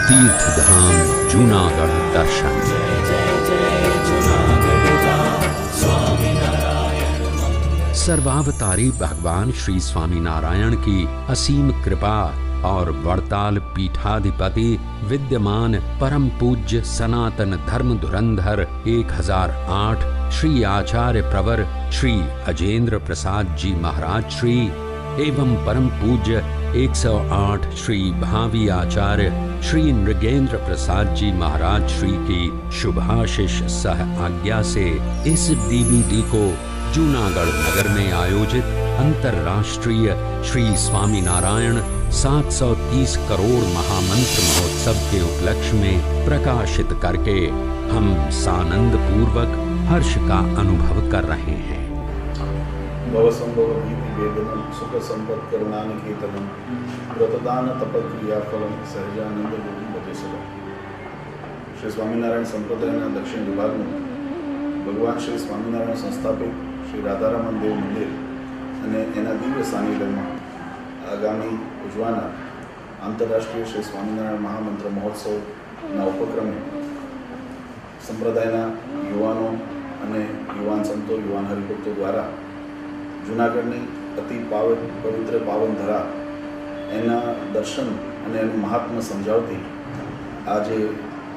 तीर्थ धाम जूनागढ़ दर्शन। सर्वावतारी भगवान श्री स्वामीनारायण की असीम कृपा और वड़ताल पीठाधिपति विद्यमान परम पूज्य सनातन धर्म धुरंधर 1008 श्री आचार्य प्रवर श्री अजेंद्र प्रसाद जी महाराज श्री एवं परम पूज्य 108 श्री भावी आचार्य श्री नृगेंद्र प्रसाद जी महाराज श्री की शुभाशीष सह आज्ञा से इस डीवीडी को जूनागढ़ नगर में आयोजित अंतर्राष्ट्रीय श्री स्वामीनारायण 730 करोड़ महामंत्र महोत्सव के उपलक्ष्य में प्रकाशित करके हम सानंद पूर्वक हर्ष का अनुभव कर रहे हैं। भवसंभव भीति वेदनम सुख संपद करुणानिकेतनम व्रतदान तपक्रिया फलम सहजानंद गुरु भजेसुरम। श्री स्वामीनारायण संप्रदायના દક્ષિણ વિભાગનું ભગવાન શ્રી સ્વામિનારાયણ સંસ્થાપિત શ્રી રાધારમણ દેવ મંદિર અને એના દિવ્ય સાનિધ્યમાં આગામી ઉજવાના આંતરરાષ્ટ્રીય શ્રી સ્વામિનારાયણ મહામંત્ર મહોત્સવના ઉપક્રમે સંપ્રદાયના યુવાનો અને યુવાન સંતો યુવાન હરિભક્તો દ્વારા જૂનાગઢની અતિ પવિત્ર પાવન ધરા એના દર્શન અને એનું મહાત્મ્ય સમજાવતી આજે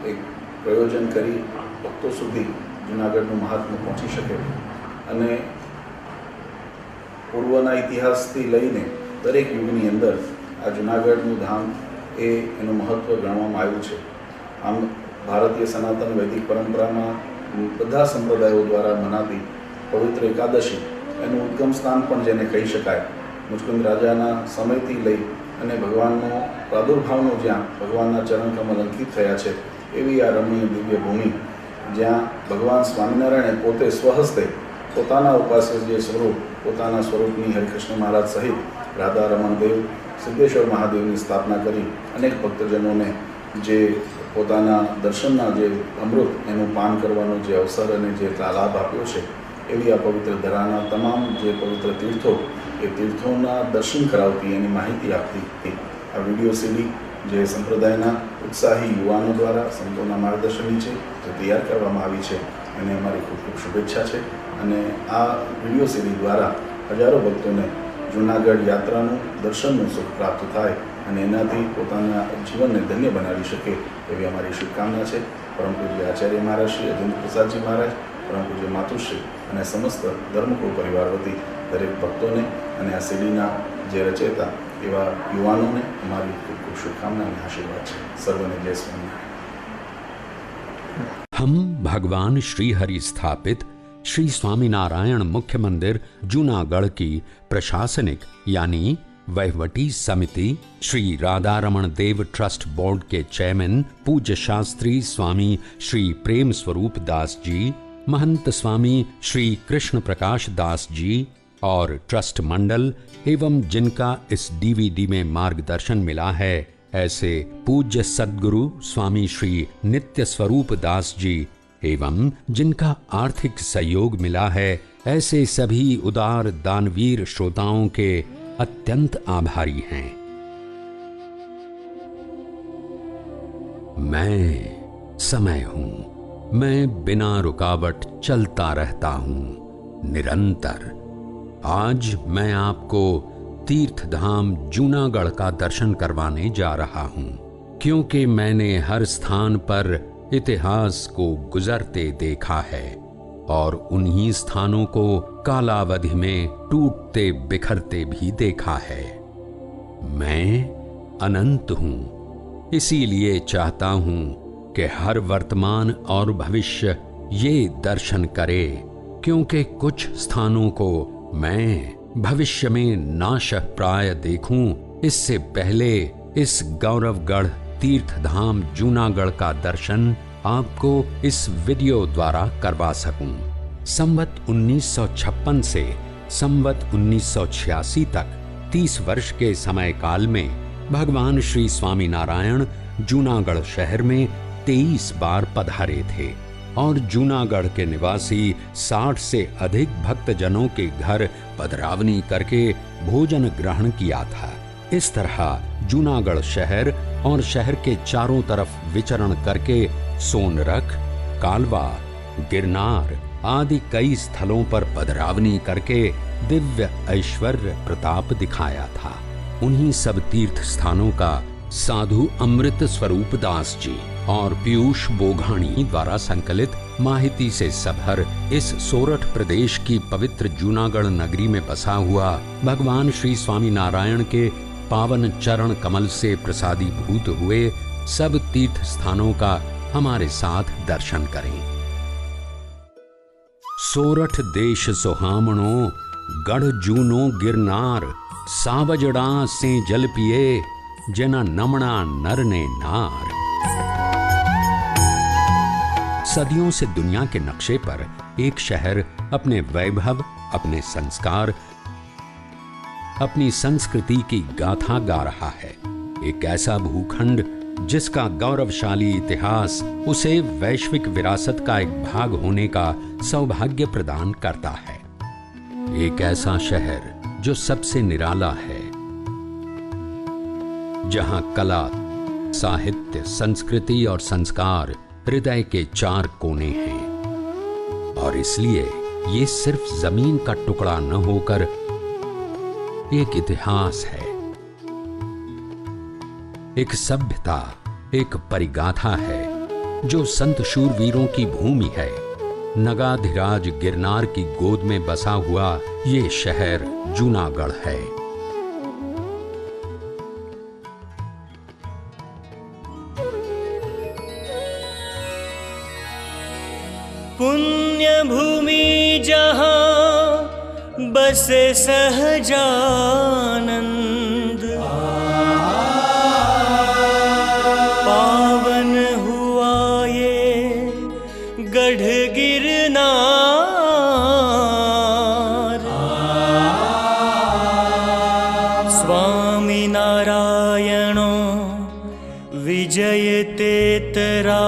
એક પ્રયોજન કરી ભક્તો સુધી જૂનાગઢનું મહાત્મ્ય પહોંચી શકે અને પૂર્વના ઇતિહાસથી લઈને દરેક યુગની અંદર આ જૂનાગઢનું ધામ એ એનું મહત્ત્વ ગણવામાં આવ્યું છે। આમ ભારતીય સનાતન વૈદિક પરંપરામાં બધા સંપ્રદાયો દ્વારા મનાતી પવિત્ર એકાદશી એનું ઉદ્ગમ સ્થાન પણ જેને કહી શકાય। મુચકુંદ રાજાના સમયથી લઈ અને ભગવાનનો પ્રાદુર્ભાવનો જ્યાં ભગવાનના ચરણ કમલ અંકિત થયા છે એવી આ રમણીય દિવ્ય ભૂમિ જ્યાં ભગવાન સ્વામિનારાયણે પોતે સ્વહસ્તે પોતાના ઉપાસ્ય જે સ્વરૂપ પોતાના સ્વરૂપની હરિકૃષ્ણ મહારાજ સહિત રાધા રમણ દેવ સિદ્ધેશ્વર મહાદેવની સ્થાપના કરી અનેક ભક્તજનોને જે પોતાના દર્શનના જે અમૃત એનું પાન કરવાનો જે અવસર અને જે લાભ આપ્યો છે એવી આ પવિત્ર ધરાના તમામ જે પવિત્ર તીર્થો એ તીર્થોના દર્શન કરાવતી એની માહિતી આપતી આ વિડીયો સીડી જે સંપ્રદાયના ઉત્સાહી યુવાનો દ્વારા સંતોના માર્ગદર્શન નીચે જે તૈયાર કરવામાં આવી છે એને અમારી ખૂબ ખૂબ શુભેચ્છા છે અને આ વિડીયો સીડી દ્વારા હજારો ભક્તોને જૂનાગઢ યાત્રાનું દર્શનનું સુખ પ્રાપ્ત થાય અને એનાથી પોતાના જીવનને ધન્ય બનાવી શકે એવી અમારી શુભકામના છે। પરમ પૂજ્ય આચાર્ય મહારાજ શ્રી અજેન્દ્ર પ્રસાદજી મહારાજ પરમ પૂજ્ય માતુશ્રી અને સમસ્ત ધર્મકુળ પરિવાર વતી દરેક ભક્તોને અને આ સીડીના જે રચયિતા એવા યુવાનોને અમારી ખૂબ ખૂબ શુભકામના અને આશીર્વાદ છે। સર્વને જય સ્વામિનારાયણ। हम भगवान श्री हरि स्थापित श्री स्वामीनारायण मुख्य मंदिर जूनागढ़ की प्रशासनिक यानी वहीवटी समिति श्री राधारमण देव ट्रस्ट बोर्ड के चेयरमैन पूज्य शास्त्री स्वामी श्री प्रेम स्वरूप दास जी, महंत स्वामी श्री कृष्ण प्रकाश दास जी और ट्रस्ट मंडल एवं जिनका इस डीवीडी में मार्गदर्शन मिला है ऐसे पूज्य सद्गुरु स्वामी श्री नित्य स्वरूप दास जी एवं जिनका आर्थिक सहयोग मिला है ऐसे सभी उदार दानवीर श्रोताओं के अत्यंत आभारी हैं। मैं समय हूं, मैं बिना रुकावट चलता रहता हूं निरंतर। आज मैं आपको तीर्थ धाम जूनागढ़ का दर्शन करवाने जा रहा हूं क्योंकि मैंने हर स्थान पर इतिहास को गुजरते देखा है और उन्हीं स्थानों को कालावधि में टूटते बिखरते भी देखा है। मैं अनंत हूं, इसीलिए चाहता हूं कि हर वर्तमान और भविष्य ये दर्शन करे क्योंकि कुछ स्थानों को मैं भविष्य में नाशः प्राय देखूं इससे पहले इस गौरवगढ़ तीर्थ धाम जूनागढ़ का दर्शन आपको इस वीडियो द्वारा करवा सकूं। संवत 1956 से संवत 1986 तक 30 वर्ष के समय काल में भगवान श्री स्वामीनारायण जूनागढ़ शहर में 23 बार पधारे थे और जूनागढ़ के निवासी 60 से अधिक भक्तजनों के घर पधरावनी करके भोजन ग्रहण किया था। इस तरह जूनागढ़ शहर और शहर के चारों तरफ विचरण करके सोनरख, कालवा, गिरनार आदि कई स्थलों पर पधरावनी करके दिव्य ऐश्वर्य प्रताप दिखाया था। उन्हीं सब तीर्थ स्थानों का साधु अमृत स्वरूप दास जी और पीयूष बोघाणी द्वारा संकलित माहिती से सभर इस सोरठ प्रदेश की पवित्र जूनागढ़ नगरी में बसा हुआ भगवान श्री स्वामी नारायण के पावन चरण कमल से प्रसादीभूत हुए सब तीर्थ स्थानों का हमारे साथ दर्शन करें। सोरठ देश सुहामणो गढ़ जूनो गिरनार, सावजड़ा से जल पिए जना नमणा नर ने नार। सदियों से दुनिया के नक्शे पर एक शहर अपने वैभव, अपने संस्कार, अपनी संस्कृति की गाथा गा रहा है। एक ऐसा भूखंड जिसका गौरवशाली इतिहास उसे वैश्विक विरासत का एक भाग होने का सौभाग्य प्रदान करता है। एक ऐसा शहर जो सबसे निराला है, जहां कला, साहित्य, संस्कृति और संस्कार हृदय के चार कोने हैं। और इसलिए ये सिर्फ जमीन का टुकड़ा न होकर एक इतिहास है, एक सभ्यता, एक परिगाथा है जो संत शूरवीरों की भूमि है। नगाधिराज गिरनार की गोद में बसा हुआ ये शहर जूनागढ़ है। पुण्य भूमि जहाँ बसे सहजानंद, पावन हुआ ये गढ़ गिरनार। स्वामी नारायणो विजयते तेरा,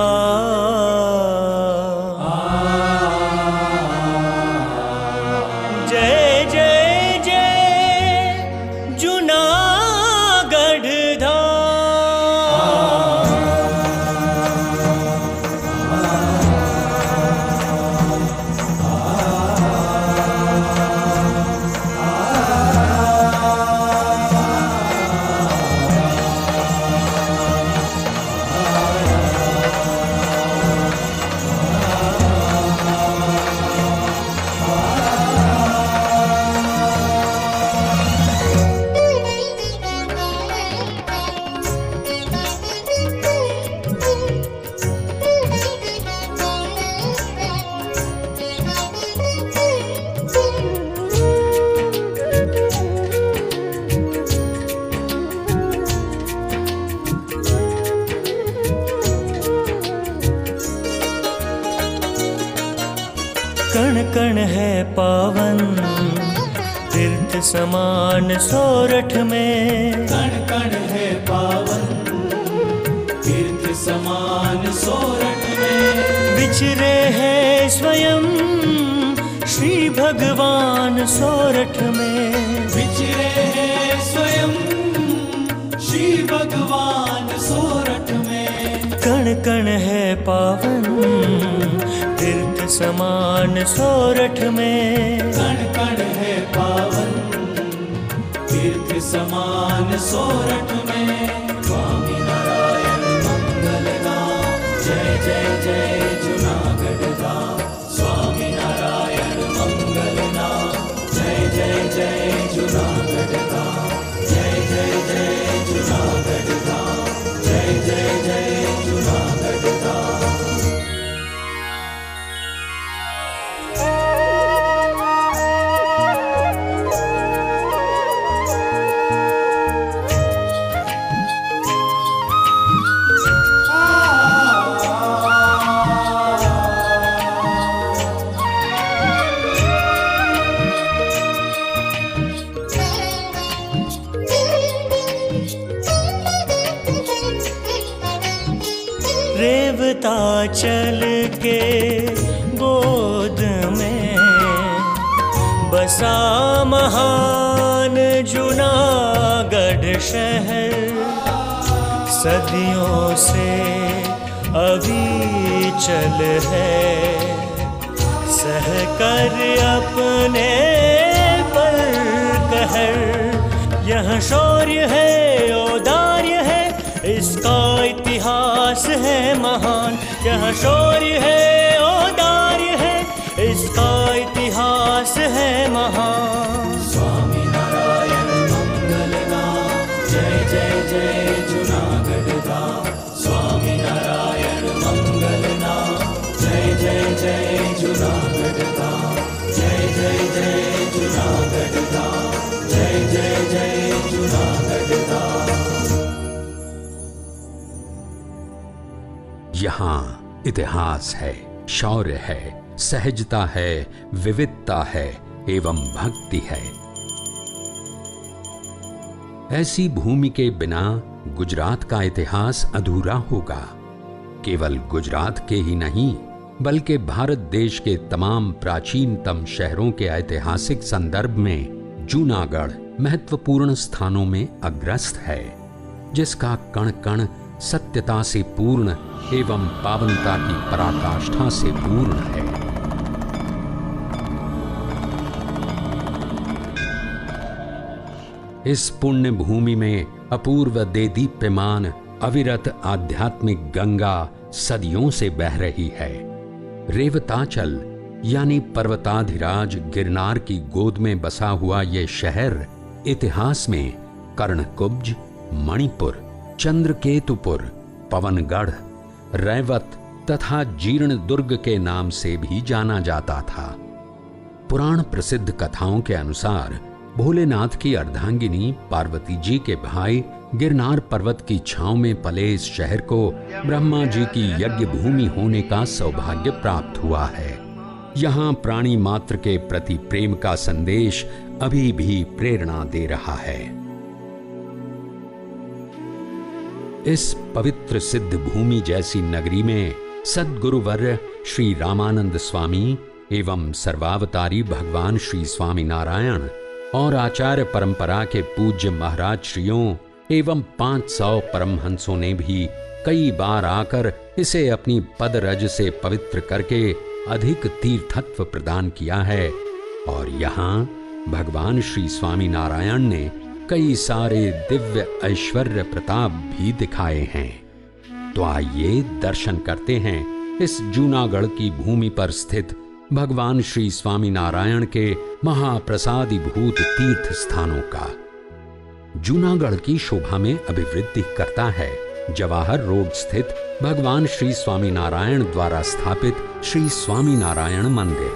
कण कण है पावन तीर्थ समान सोरठ में। कण कण है पावन तीर्थ समान सोरठ में। विचरे है स्वयं श्री भगवान सोरठ में। विचरे है स्वयं श्री भगवान सोरठ में। कण कण है पावन तीर्थ समान सोरठ में। कण कण है पावन तीर्थ समान सोरठ में। स्वामी नारायण मंगल धाम, जय जय जय जूनागढ़ धाम। स्वामी नारायण मंगल धाम, जय जय जय जूनागढ़ धाम। जय जय जय जूनागढ़ धाम, जय जय जय जूनागढ़ धाम। रेवता चल के गोद में बसा महान जूनागढ़ जूनागढ़ शहर सदियों से अविचल है, सहकर अपने पर कहर। यह शौर्य है, औदार्य है, इसका इतिहास है महान। यह शौर्य है, औदार्य है, इसका इतिहास है महान। स्वामी नारायण मंगल गान, जय जय जय जूनागढ़ गान। स्वामी नारायण मंगल गान, जय जय जय जूनागढ़ गान। जय जय जय जूनागढ़ गान, जय जय जय जूनागढ़ गान। यहाँ इतिहास है, शौर्य है, सहजता है, विविधता है एवं भक्ति है। ऐसी भूमि के बिना गुजरात का इतिहास अधूरा होगा। केवल गुजरात के ही नहीं बल्कि भारत देश के तमाम प्राचीनतम शहरों के ऐतिहासिक संदर्भ में जूनागढ़ महत्वपूर्ण स्थानों में अग्रस्त है, जिसका कण कण सत्यता से पूर्ण एवं पावनता की पराकाष्ठा से पूर्ण है। इस पुण्य भूमि में अपूर्व देदीप्यमान अविरत आध्यात्मिक गंगा सदियों से बह रही है। रेवताचल यानी पर्वताधिराज गिरनार की गोद में बसा हुआ ये शहर इतिहास में कर्णकुब्ज, मणिपुर, चंद्रकेतुपुर, पवनगढ़, रैवत तथा जीर्ण दुर्ग के नाम से भी जाना जाता था। पुराण प्रसिद्ध कथाओं के अनुसार भोलेनाथ की अर्धांगिनी पार्वती जी के भाई गिरनार पर्वत की छांव में पले इस शहर को ब्रह्मा जी की यज्ञ भूमि होने का सौभाग्य प्राप्त हुआ है। यहाँ प्राणी मात्र के प्रति प्रेम का संदेश अभी भी प्रेरणा दे रहा है। इस पवित्र सिद्ध भूमि जैसी नगरी में सद्गुरुवर्य श्री रामानंद स्वामी एवं सर्वावतारी भगवान श्री स्वामी नारायण और आचार्य परंपरा के पूज्य महाराज श्रियों एवं 500 परमहंसों ने भी कई बार आकर इसे अपनी पदरज से पवित्र करके अधिक तीर्थत्व प्रदान किया है। और यहाँ भगवान श्री स्वामी नारायण ने कई सारे दिव्य ऐश्वर्य प्रताप भी दिखाए हैं। तो आइए दर्शन करते हैं इस जूनागढ़ की भूमि पर स्थित भगवान श्री स्वामी नारायण के महाप्रसादीभूत तीर्थ स्थानों का। जूनागढ़ की शोभा में अभिवृद्धि करता है जवाहर रोड स्थित भगवान श्री स्वामी नारायण द्वारा स्थापित श्री स्वामी नारायण मंदिर।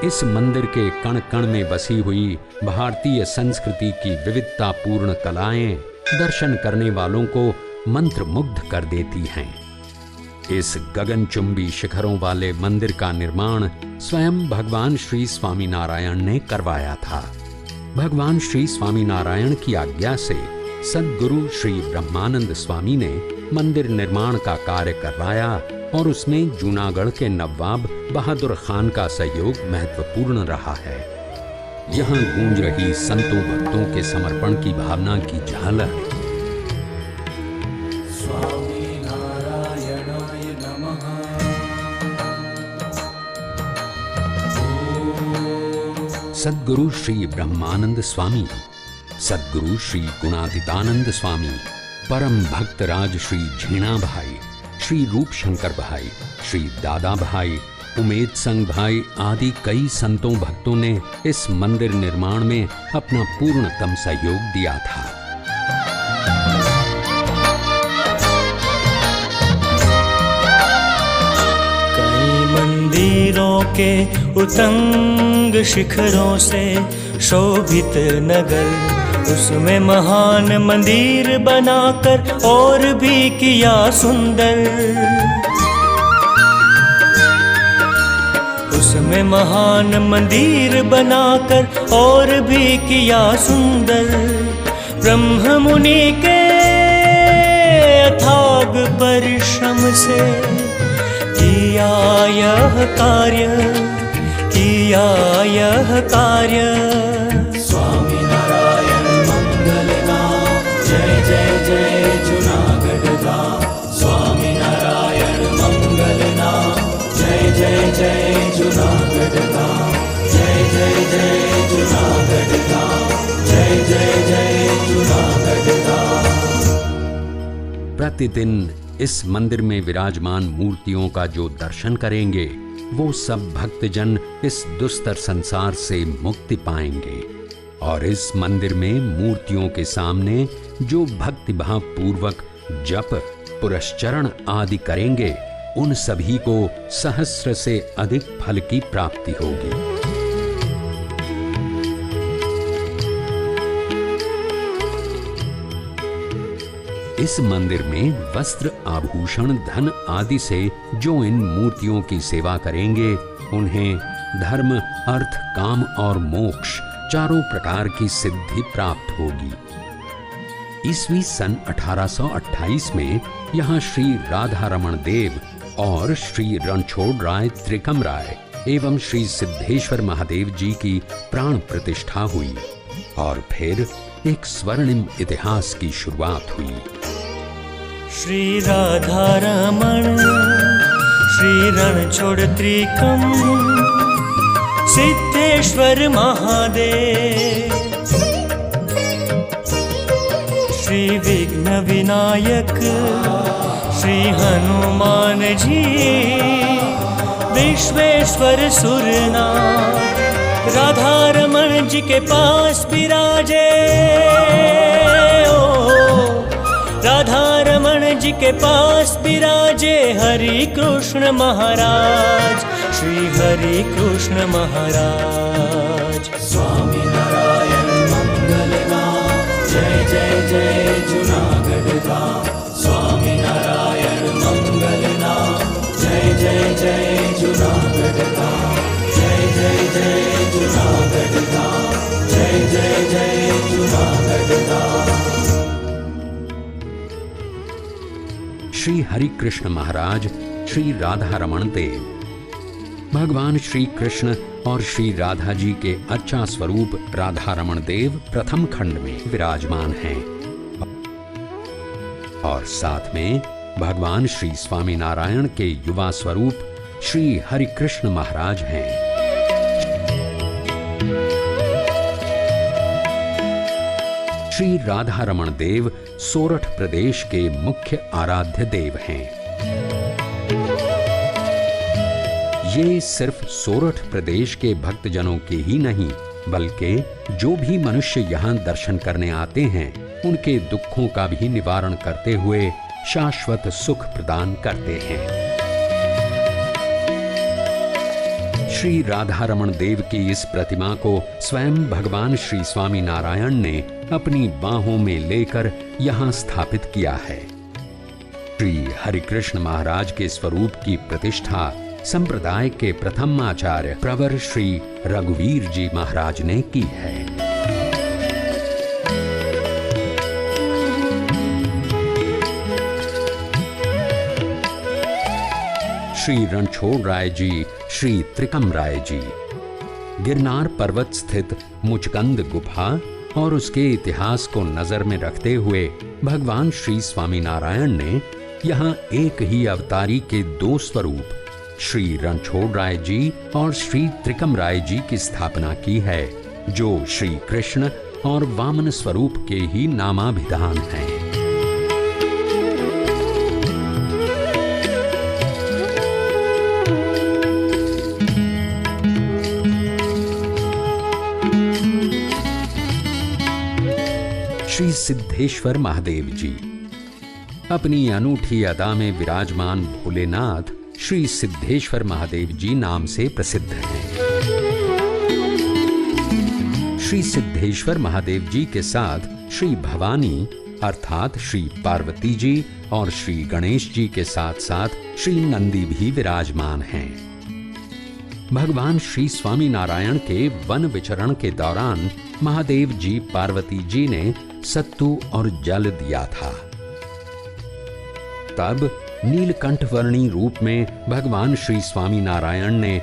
इस मंदिर के कण कण में बसी हुई भारतीय संस्कृति की विविधतापूर्ण कलाएं दर्शन करने वालों को मंत्रमुग्ध कर देती हैं। इस गगनचुंबी शिखरों वाले मंदिर का निर्माण स्वयं भगवान श्री स्वामी नारायण ने करवाया था। भगवान श्री स्वामी नारायण की आज्ञा से सद्गुरु श्री ब्रह्मानंद स्वामी ने मंदिर निर्माण का कार्य करवाया और उसमें जूनागढ़ के नवाब बहादुर खान का सहयोग महत्वपूर्ण रहा है। यहाँ गूंज रही संतों भक्तों के समर्पण की भावना की झालर। स्वामी नारायणाय नमः। सद्गुरु श्री ब्रह्मानंद स्वामी, सद्गुरु श्री गुणादितानंद स्वामी, परम भक्त राज श्री झीणा भाई, श्री रूप शंकर भाई, श्री दादा भाई, उमेद संग भाई आदि कई संतों भक्तों ने इस मंदिर निर्माण में अपना पूर्णतम सहयोग दिया था। कई मंदिरों के उतंग शिखरों से शोभित नगर, उसमें महान मंदिर बनाकर और भी किया सुंदर। उसमें महान मंदिर बनाकर और भी किया सुंदर। ब्रह्म मुनि के अथाग परिश्रम से किया यह कार्य, किया यह कार्य। स्वामी नारायण मंगल गान, जय जय जय जूनागढ़ धाम। प्रतिदिन इस मंदिर में विराजमान मूर्तियों का जो दर्शन करेंगे वो सब भक्तजन इस दुस्तर संसार से मुक्ति पाएंगे। और इस मंदिर में मूर्तियों के सामने जो भक्तिभाव पूर्वक जप पुरस्चरण आदि करेंगे उन सभी को सहस्र से अधिक फल की प्राप्ति होगी। इस मंदिर में वस्त्र आभूषण धन आदि से जो इन मूर्तियों की सेवा करेंगे उन्हें धर्म अर्थ काम और मोक्ष चारों प्रकार की सिद्धि प्राप्त होगी। ईस्वी सन 1828 में यहाँ श्री राधा रमण देव और श्री रणछोड़ राय त्रिकम राय एवं श्री सिद्धेश्वर महादेव जी की प्राण प्रतिष्ठा हुई और फिर एक स्वर्णिम इतिहास की शुरुआत हुई। श्री राधा रमण श्री रणछोड़ त्रिकम सिद्धेश्वर महादेव श्री विघ्न विनायक श्री हनुमान जी विश्वेश्वर सुरनाथ राधा रमण जी के पास विराजे। राधा रमण जी के पास विराजे हरि कृष्ण महाराज श्री हरि कृष्ण महाराज। स्वामी नारायण मंगलनाथ जय जय जय जूनागढ़ धाम। स्वामी नारायण मंगलनाथ जय जय जय जूनागढ़ धाम। जय जय जय जूनागढ़ धाम। जय जय जय जूनागढ़ धाम। श्री हरि कृष्ण महाराज श्री राधा रमण देव भगवान श्री कृष्ण और श्री राधा जी के अर्चा स्वरूप राधा रमण देव प्रथम खंड में विराजमान हैं और साथ में भगवान श्री स्वामी नारायण के युवा स्वरूप श्री हरि कृष्ण महाराज हैं। श्री राधा रमण देव सोरठ प्रदेश के मुख्य आराध्य देव हैं। ये सिर्फ सोरठ प्रदेश के भक्तजनों के ही नहीं बल्कि जो भी मनुष्य यहाँ दर्शन करने आते हैं उनके दुखों का भी निवारण करते हुए शाश्वत सुख प्रदान करते हैं। श्री राधा रमण देव की इस प्रतिमा को स्वयं भगवान श्री स्वामी नारायण ने अपनी बाहों में लेकर यहाँ स्थापित किया है। श्री हरिकृष्ण महाराज के स्वरूप की प्रतिष्ठा संप्रदाय के प्रथम आचार्य प्रवर श्री रघुवीर जी महाराज ने की है। श्री रणछोड़ राय जी श्री त्रिकम राय जी गिरनार पर्वत स्थित मुचकंद गुफा और उसके इतिहास को नजर में रखते हुए भगवान श्री स्वामी नारायण ने यहाँ एक ही अवतारी के दो स्वरूप श्री रणछोड़ राय जी और श्री त्रिकम राय जी की स्थापना की है जो श्री कृष्ण और वामन स्वरूप के ही नामाभिधान हैं। श्री सिद्धेश्वर महादेव जी अपनी अनूठी अदा में विराजमान भोलेनाथ श्री सिद्धेश्वर महादेव जी नाम से प्रसिद्ध हैं। श्री सिद्धेश्वर महादेव जी के साथ श्री भवानी अर्थात श्री पार्वती जी और श्री गणेश जी के साथ साथ श्री नंदी भी विराजमान हैं। भगवान श्री स्वामी नारायण के वन विचरण के दौरान महादेव जी पार्वती जी ने सत्तू और जल दिया था। तब नीलकंठ वर्णी रूप में भगवान श्री स्वामी नारायण ने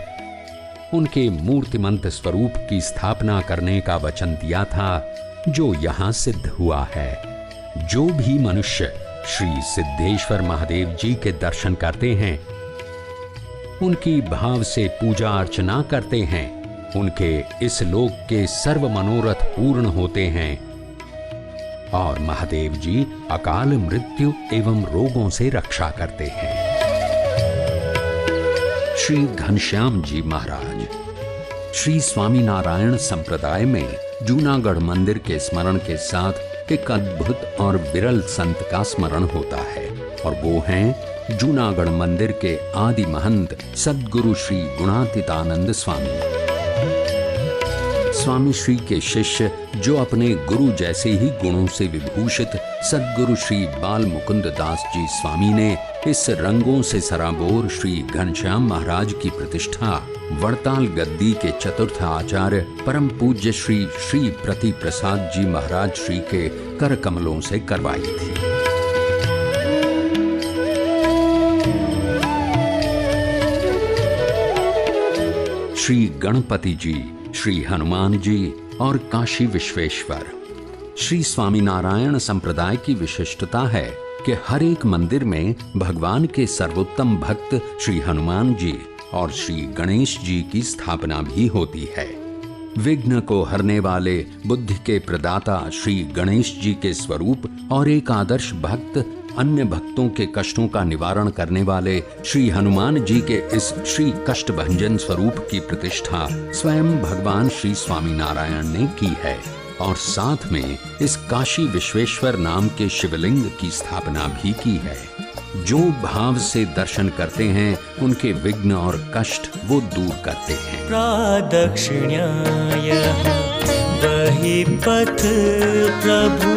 उनके मूर्तिमंत स्वरूप की स्थापना करने का वचन दिया था जो यहाँ सिद्ध हुआ है। जो भी मनुष्य श्री सिद्धेश्वर महादेव जी के दर्शन करते हैं उनकी भाव से पूजा अर्चना करते हैं उनके इस लोक के सर्व मनोरथ पूर्ण होते हैं और महादेव जी अकाल मृत्यु एवं रोगों से रक्षा करते हैं। श्री घनश्याम जी महाराज। श्री स्वामीनारायण संप्रदाय में जूनागढ़ मंदिर के स्मरण के साथ एक अद्भुत और विरल संत का स्मरण होता है और वो हैं जूनागढ़ मंदिर के आदि महंत सद्गुरु श्री गुणातीतानंद स्वामी। स्वामी श्री के शिष्य जो अपने गुरु जैसे ही गुणों से विभूषित सद्गुरु श्री बाल मुकुंद दास जी स्वामी ने इस रंगों से सराबोर श्री घनश्याम महाराज की प्रतिष्ठा वड़ताल गद्दी के चतुर्थ आचार्य परम पूज्य श्री श्री प्रति प्रसाद जी महाराज श्री के कर कमलों से करवाई थी। श्री गणपति जी, श्री हनुमान जी और काशी विश्वेश्वर। श्री स्वामीनारायण संप्रदाय की विशिष्टता है कि हर एक मंदिर में भगवान के सर्वोत्तम भक्त श्री हनुमान जी और श्री गणेश जी की स्थापना भी होती है। विघ्न को हरने वाले बुद्धि के प्रदाता श्री गणेश जी के स्वरूप और एक आदर्श भक्त अन्य भक्तों के कष्टों का निवारण करने वाले श्री हनुमान जी के इस श्री कष्टभंजन स्वरूप की प्रतिष्ठा स्वयं भगवान श्री स्वामीनारायण ने की है और साथ में इस काशी विश्वेश्वर नाम के शिवलिंग की स्थापना भी की है। जो भाव से दर्शन करते हैं उनके विघ्न और कष्ट वो दूर करते हैं। प्रादक्षिण्याय वही पथ प्रभु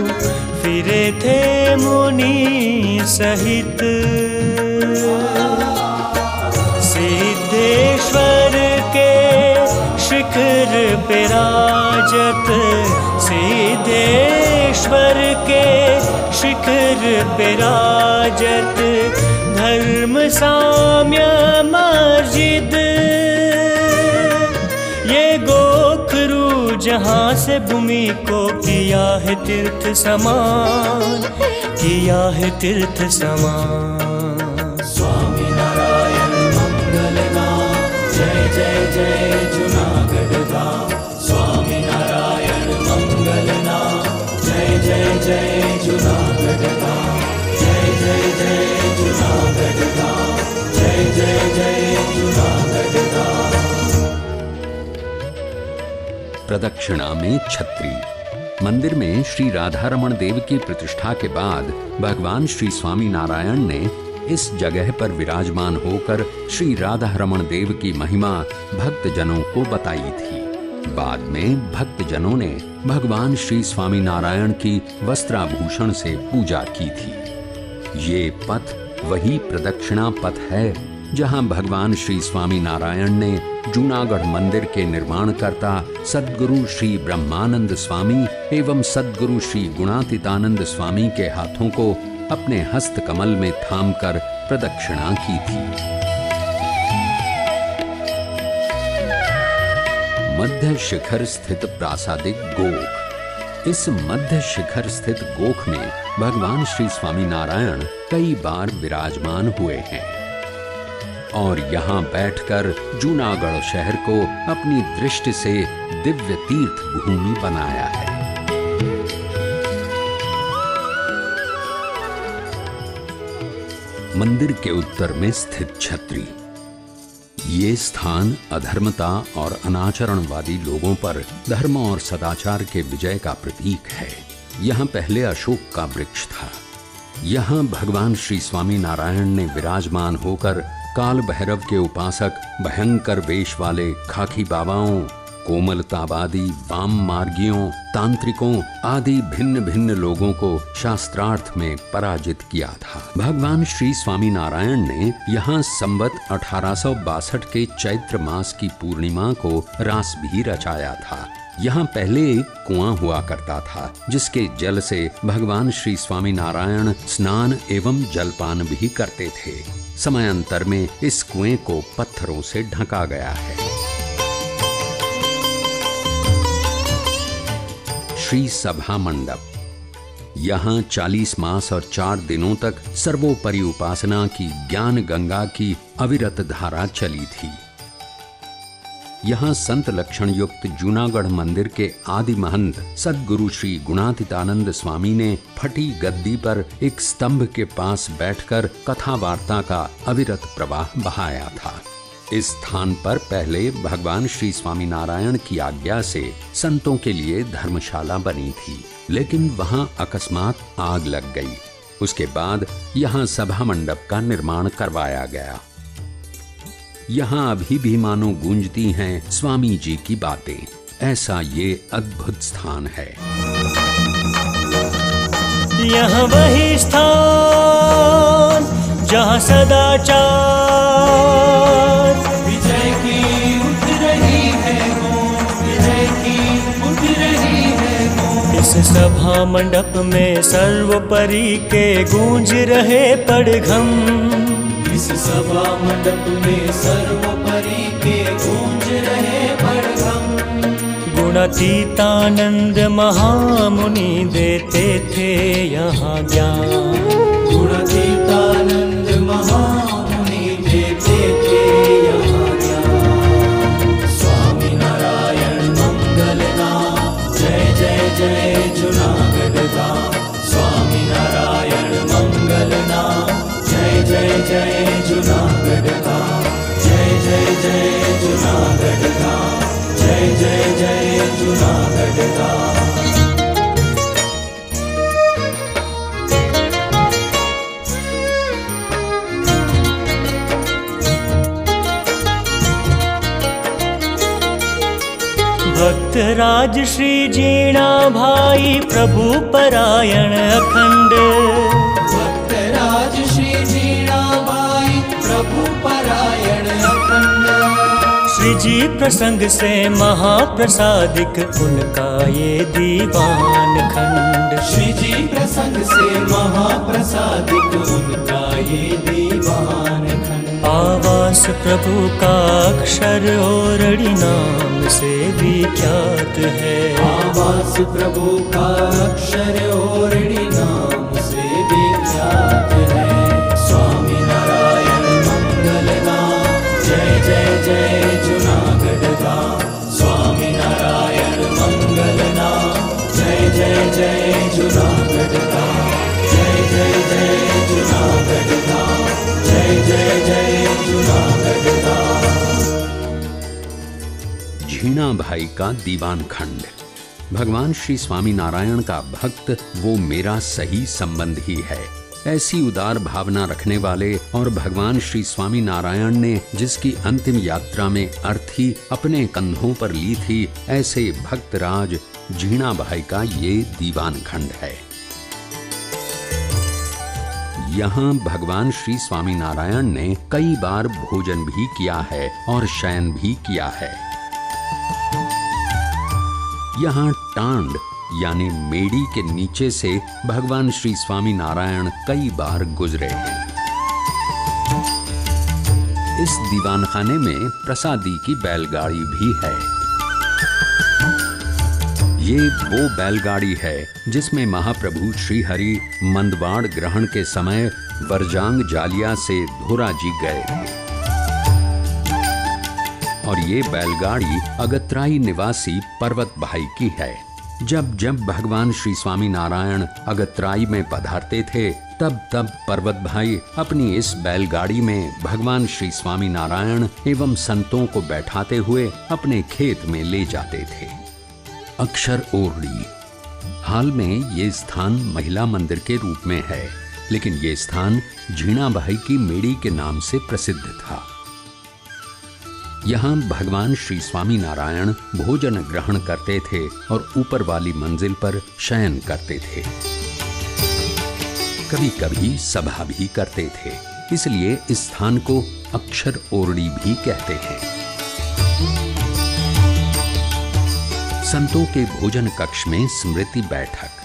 फिरे थे मुनि सहित, सिद्धेश्वर के शिखर पे राजत, सिद्धेश्वर के शिखर पे राजत, धर्म साम्य मस्जिद ये गोखरू जहाँ से भूमि को किया है तीर्थ समान, किया है तीर्थ समान। स्वामीनारायण मंगलनाम जय जय जय जूनागढ़ धाम। स्वामीनारायण मंगलनाम जय जय जय जूनागढ़ धाम। जय जय जय जूनागढ़ धाम। जय जय जय जूनागढ़ धाम। प्रदक्षिणा में छत्री। मंदिर में श्री राधारमण देव की प्रतिष्ठा के बाद भगवान श्री स्वामीनारायण ने इस जगह पर विराजमान होकर श्री राधारमण देव की महिमा भक्तजनों को बताई थी। बाद में भक्तजनों ने भगवान श्री स्वामीनारायण की वस्त्राभूषण से पूजा की थी। ये पथ वही प्रदक्षिणा पथ है जहां भगवान श्री स्वामीनारायण ने जूनागढ़ मंदिर के निर्माणकर्ता सद्गुरु श्री ब्रह्मानंद स्वामी एवं सद्गुरु श्री गुणातीतानंद स्वामी के हाथों को अपने हस्त कमल में थामकर प्रदक्षिणा की थी। मध्य शिखर स्थित प्रासादिक गोख। इस मध्य शिखर स्थित गोख में भगवान श्री स्वामीनारायण कई बार विराजमान हुए हैं और यहाँ बैठकर जूनागढ़ शहर को अपनी दृष्टि से दिव्य तीर्थ भूमि बनाया है। मंदिर के उत्तर में स्थित छत्री। ये स्थान अधर्मता और अनाचरणवादी लोगों पर धर्म और सदाचार के विजय का प्रतीक है। यहाँ पहले अशोक का वृक्ष था। यहाँ भगवान श्री स्वामीनारायण ने विराजमान होकर काल भैरव के उपासक भयंकर वेश वाले खाकी बाबाओं, कोमलतावादी वाम मार्गियों, तांत्रिकों आदि भिन्न भिन्न लोगों को शास्त्रार्थ में पराजित किया था। भगवान श्री स्वामीनारायण ने यहाँ संवत 1862 के चैत्र मास की पूर्णिमा को रास भी रचाया था। यहाँ पहले एक कुआं हुआ करता था जिसके जल से भगवान श्री स्वामीनारायण स्नान एवं जलपान भी करते थे। समयांतर में इस कुएं को पत्थरों से ढका गया है। श्री सभा मंडप। यहाँ 40 मास और 4 दिनों तक सर्वोपरि उपासना की ज्ञान गंगा की अविरत धारा चली थी। यहाँ संत लक्षण युक्त जूनागढ़ मंदिर के आदि महंत सद्गुरु श्री गुणातीतानंद स्वामी ने फटी गद्दी पर एक स्तंभ के पास बैठकर कथा वार्ता का अविरत प्रवाह बहाया था। इस स्थान पर पहले भगवान श्री स्वामीनारायण की आज्ञा से संतों के लिए धर्मशाला बनी थी, लेकिन वहां अकस्मात आग लग गई। उसके बाद यहाँ सभा मंडप का निर्माण करवाया गया। यहाँ अभी भी मानो गूंजती हैं स्वामी जी की बातें। ऐसा ये अद्भुत स्थान है। यहाँ वही स्थान जहाँ सदाचार विजय की उठ रही है वो, विजय की उठ रही है वो। इस सभा मंडप में सर्वोपरि के गूंज रहे पड़घम। इस सभा मंडप में सर्वोपरि के गूंज रहे पड़घम। गुणातीतानंद महामुनि देते थे यहाँ ज्ञान। गुणातीतानंद महामुनि देते थे यहाँ ज्ञान। स्वामी नारायण मंगल नाम, जय जय जय जूनागढ़ धाम। स्वामी नारायण मंगल नाम, जय जय जय जूनागढ़ धाम। जय जय जय जूनागढ़ धाम, जय जय जय जूनागढ़ धाम। भक्तराज श्री जीणा भाई प्रभु परायण अखंड। भक्तराज श्री जीणा भाई प्रभु परायण अखंड। श्री जी प्रसंग से महाप्रसादिक उनका ये दीवान खंड। श्री जी प्रसंग से महाप्रसादिक उनका ये दीवान खंड। आवास प्रभु का अक्षर ओरड़ी नाम से विख्यात है। आवास प्रभु का अक्षर ओरड़ी नाम से विख्यात है। स्वामी नारायण मंगल नाम, जय जय जय जूनागढ़ धाम। स्वामी नारायण मंगल नाम, जय जय जय जूनागढ़ धाम। जय जय जय जूनागढ़ धाम, जय जय जय जूनागढ़ धाम। झीणा भाई का दीवान खंड। भगवान श्री स्वामी नारायण का भक्त वो मेरा सही संबंधी है। ऐसी उदार भावना रखने वाले और भगवान श्री स्वामी नारायण ने जिसकी अंतिम यात्रा में अर्थी अपने कंधों पर ली थी, ऐसे भक्तराज झीणा भाई का ये दीवान खंड है। यहाँ भगवान श्री स्वामी नारायण ने कई बार भोजन भी किया है और शयन भी किया है। यहाँ टांड यानी मेड़ी के नीचे से भगवान श्री स्वामी नारायण कई बार गुजरे हैं। इस दीवान खाने में प्रसादी की बैलगाड़ी भी है। ये वो बैलगाड़ी है जिसमें महाप्रभु श्री हरि मंदवाड़ ग्रहण के समय वरजांग जालिया से धोरा जी गए थे। और ये बैलगाड़ी अगतराई निवासी पर्वत भाई की है। जब जब भगवान श्री स्वामी नारायण अगतराई में पधारते थे, तब तब पर्वत भाई अपनी इस बैलगाड़ी में भगवान श्री स्वामी नारायण एवं संतों को बैठाते हुए अपने खेत में ले जाते थे। अक्षर ओरड़ी। हाल में ये स्थान महिला मंदिर के रूप में है, लेकिन ये स्थान झीणा भाई की मेड़ी के नाम से प्रसिद्ध था। यहाँ भगवान श्री स्वामी नारायण भोजन ग्रहण करते थे और ऊपर वाली मंजिल पर शयन करते थे। कभी कभी सभा भी करते थे, इसलिए इस स्थान को अक्षर ओरड़ी भी कहते हैं। संतों के भोजन कक्ष में स्मृति बैठक।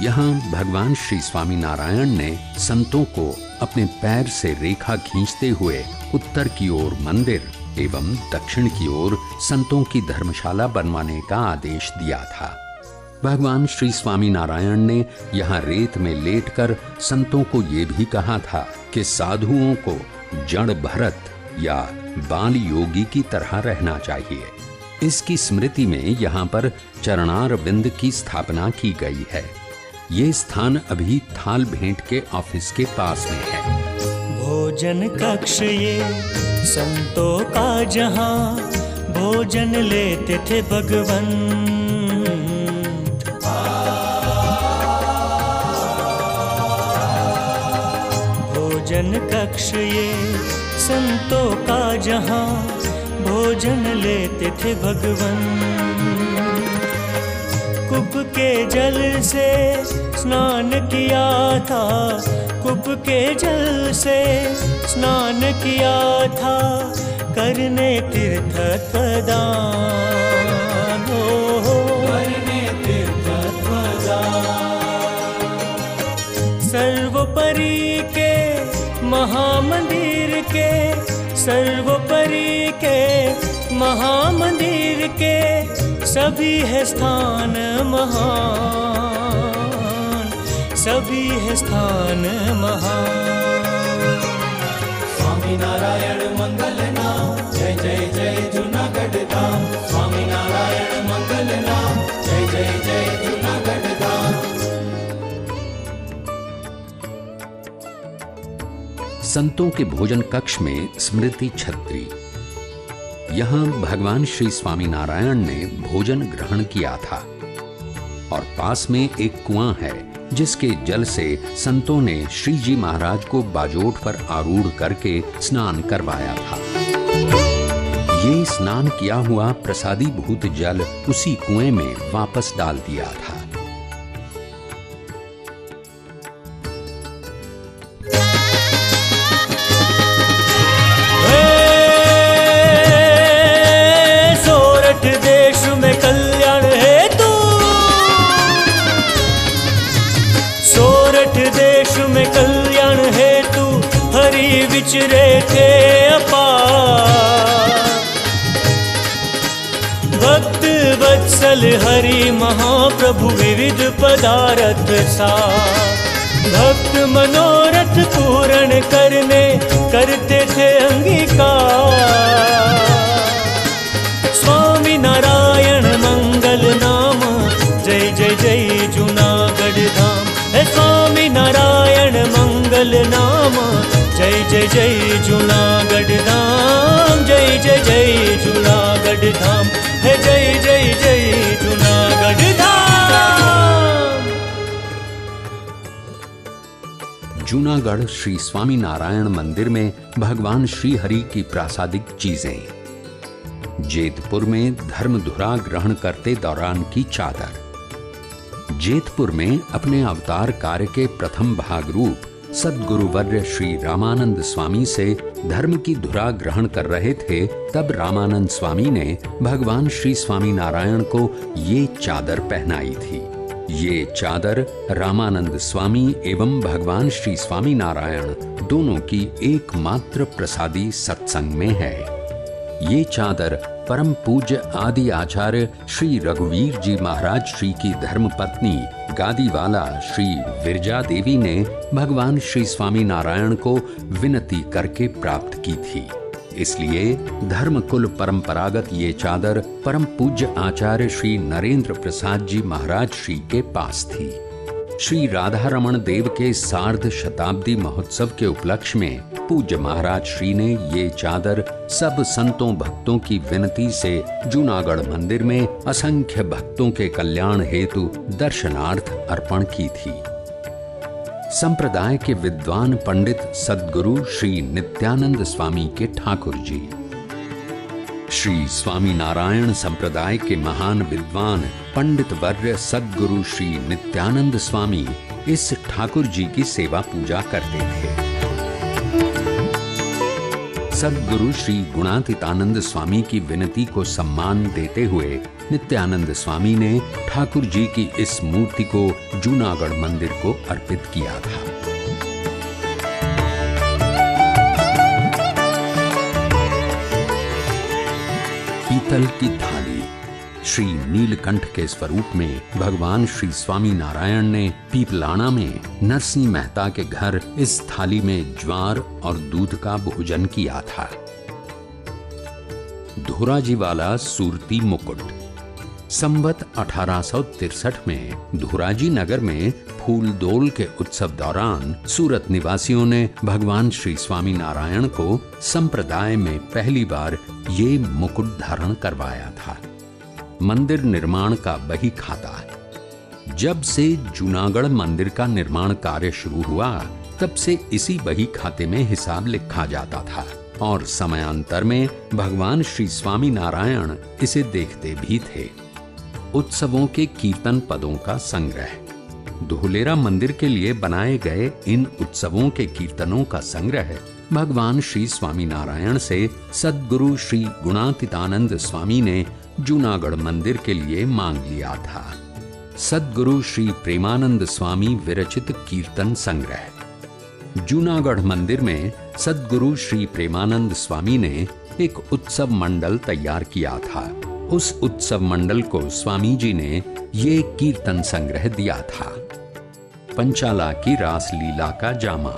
यहाँ भगवान श्री स्वामी नारायण ने संतों को अपने पैर से रेखा खींचते हुए उत्तर की ओर मंदिर एवं दक्षिण की ओर संतों की धर्मशाला बनवाने का आदेश दिया था। भगवान श्री स्वामी नारायण ने यहाँ रेत में लेटकर संतों को ये भी कहा था कि साधुओं को जड़ भरत या बाल योगी की तरह रहना चाहिए। इसकी स्मृति में यहाँ पर चरणार बिंद की स्थापना की गई है। ये स्थान अभी थाल भेंट के ऑफिस के पास में है। भोजन कक्ष ये संतों का जहाँ भोजन लेते थे भगवन। भोजन कक्ष ये संतों का जहाँ भोजन लेते थे भगवन। कुप के जल से स्नान किया था, कुप के जल से स्नान किया था, करने तीर्थदान हो, करने तीर्थदान। सर्वोपरि के महामंदिर के, सर्वोपरि के महामंदिर के सभी है स्थान महान, सभी है स्थान महान। स्वामी नारायण मंगल नाम, जय जय जय जूनागढ़ धाम। स्वामी नारायण मंगल नाम, जय जय जय जूनागढ़ धाम। संतों के भोजन कक्ष में स्मृति छत्री। यहाँ भगवान श्री स्वामी नारायण ने भोजन ग्रहण किया था और पास में एक कुआं है जिसके जल से संतों ने श्री जी महाराज को बाजोट पर आरूढ़ करके स्नान करवाया था। ये स्नान किया हुआ प्रसादी भूत जल उसी कुएं में वापस डाल दिया था। विचरे थे अपार, भक्त वत्सल हरि महाप्रभु विविध पदारथ सार। भक्त मनोरथ पूर्ण करने करते थे अंगीकार। स्वामी नारायण मंगल नाम, जय जय जय जूनागढ़ धाम। है स्वामी नारायण मंगल नाम, जय जय जय जूनागढ़ धाम। जय जय जय जूनागढ़ धाम। है जय जय जय जूनागढ़ धाम। जूनागढ़ श्री स्वामी नारायण मंदिर में भगवान श्री हरि की प्रासादिक चीजें। जेतपुर में धर्मधुरा ग्रहण करते दौरान की चादर। जेतपुर में अपने अवतार कार्य के प्रथम भाग रूप सद्गुरुवर्य श्री रामानंद स्वामी से धर्म की धुरा ग्रहण कर रहे थे, तब रामानंद स्वामी ने भगवान श्री स्वामी नारायण को ये चादर पहनाई थी। ये चादर रामानंद स्वामी एवं भगवान श्री स्वामी नारायण दोनों की एकमात्र प्रसादी सत्संग में है। ये चादर परम पूज्य आदि आचार्य श्री रघुवीर जी महाराज श्री की धर्मपत्नी गादीवाला श्री विरजा देवी ने भगवान श्री स्वामी नारायण को विनती करके प्राप्त की थी। इसलिए धर्मकुल परंपरागत ये चादर परम पूज्य आचार्य श्री नरेंद्र प्रसाद जी महाराज श्री के पास थी। श्री राधा रमण देव के सार्ध शताब्दी महोत्सव के उपलक्ष्य में पूज्य महाराज श्री ने ये चादर सब संतों भक्तों की विनती से जूनागढ़ मंदिर में असंख्य भक्तों के कल्याण हेतु दर्शनार्थ अर्पण की थी। संप्रदाय के विद्वान पंडित सद्गुरु श्री नित्यानंद स्वामी के ठाकुर जी, श्री स्वामी नारायण संप्रदाय के महान विद्वान पंडित वर्य सद्गुरु श्री नित्यानंद स्वामी इस ठाकुर जी की सेवा पूजा करते थे। सद्गुरु श्री गुणातीतानंद स्वामी की विनती को सम्मान देते हुए नित्यानंद स्वामी ने ठाकुर जी की इस मूर्ति को जूनागढ़ मंदिर को अर्पित किया था। पीतल की थाली। श्री नीलकंठ के स्वरूप में भगवान श्री स्वामी नारायण ने पीपलाना में नरसिंह मेहता के घर इस थाली में ज्वार और दूध का भोजन किया था। धोराजी वाला सूरती मुकुट। संवत 1863 में धोराजी नगर में फूलदोल के उत्सव दौरान सूरत निवासियों ने भगवान श्री स्वामी नारायण को संप्रदाय में पहली बार ये मुकुट धारण करवाया था। मंदिर निर्माण का बही खाता। जब से जूनागढ़ मंदिर का निर्माण कार्य शुरू हुआ, तब से इसी बही खाते में हिसाब लिखा जाता था और समयांतर में भगवान श्री स्वामी नारायण इसे देखते भी थे। उत्सवों के कीर्तन पदों का संग्रह। धोलेरा मंदिर के लिए बनाए गए इन उत्सवों के कीर्तनों का संग्रह भगवान श्री स्वामी नारायण से सद्गुरु श्री गुणातीतानंद स्वामी ने जूनागढ़ मंदिर के लिए मांग लिया था। सद्गुरु श्री प्रेमानंद स्वामी विरचित कीर्तन संग्रह। जूनागढ़ मंदिर में सद्गुरु श्री प्रेमानंद स्वामी ने एक उत्सव मंडल तैयार किया था। उस उत्सव मंडल को स्वामी जी ने ये कीर्तन संग्रह दिया था। पंचाला की रास लीला का जामा।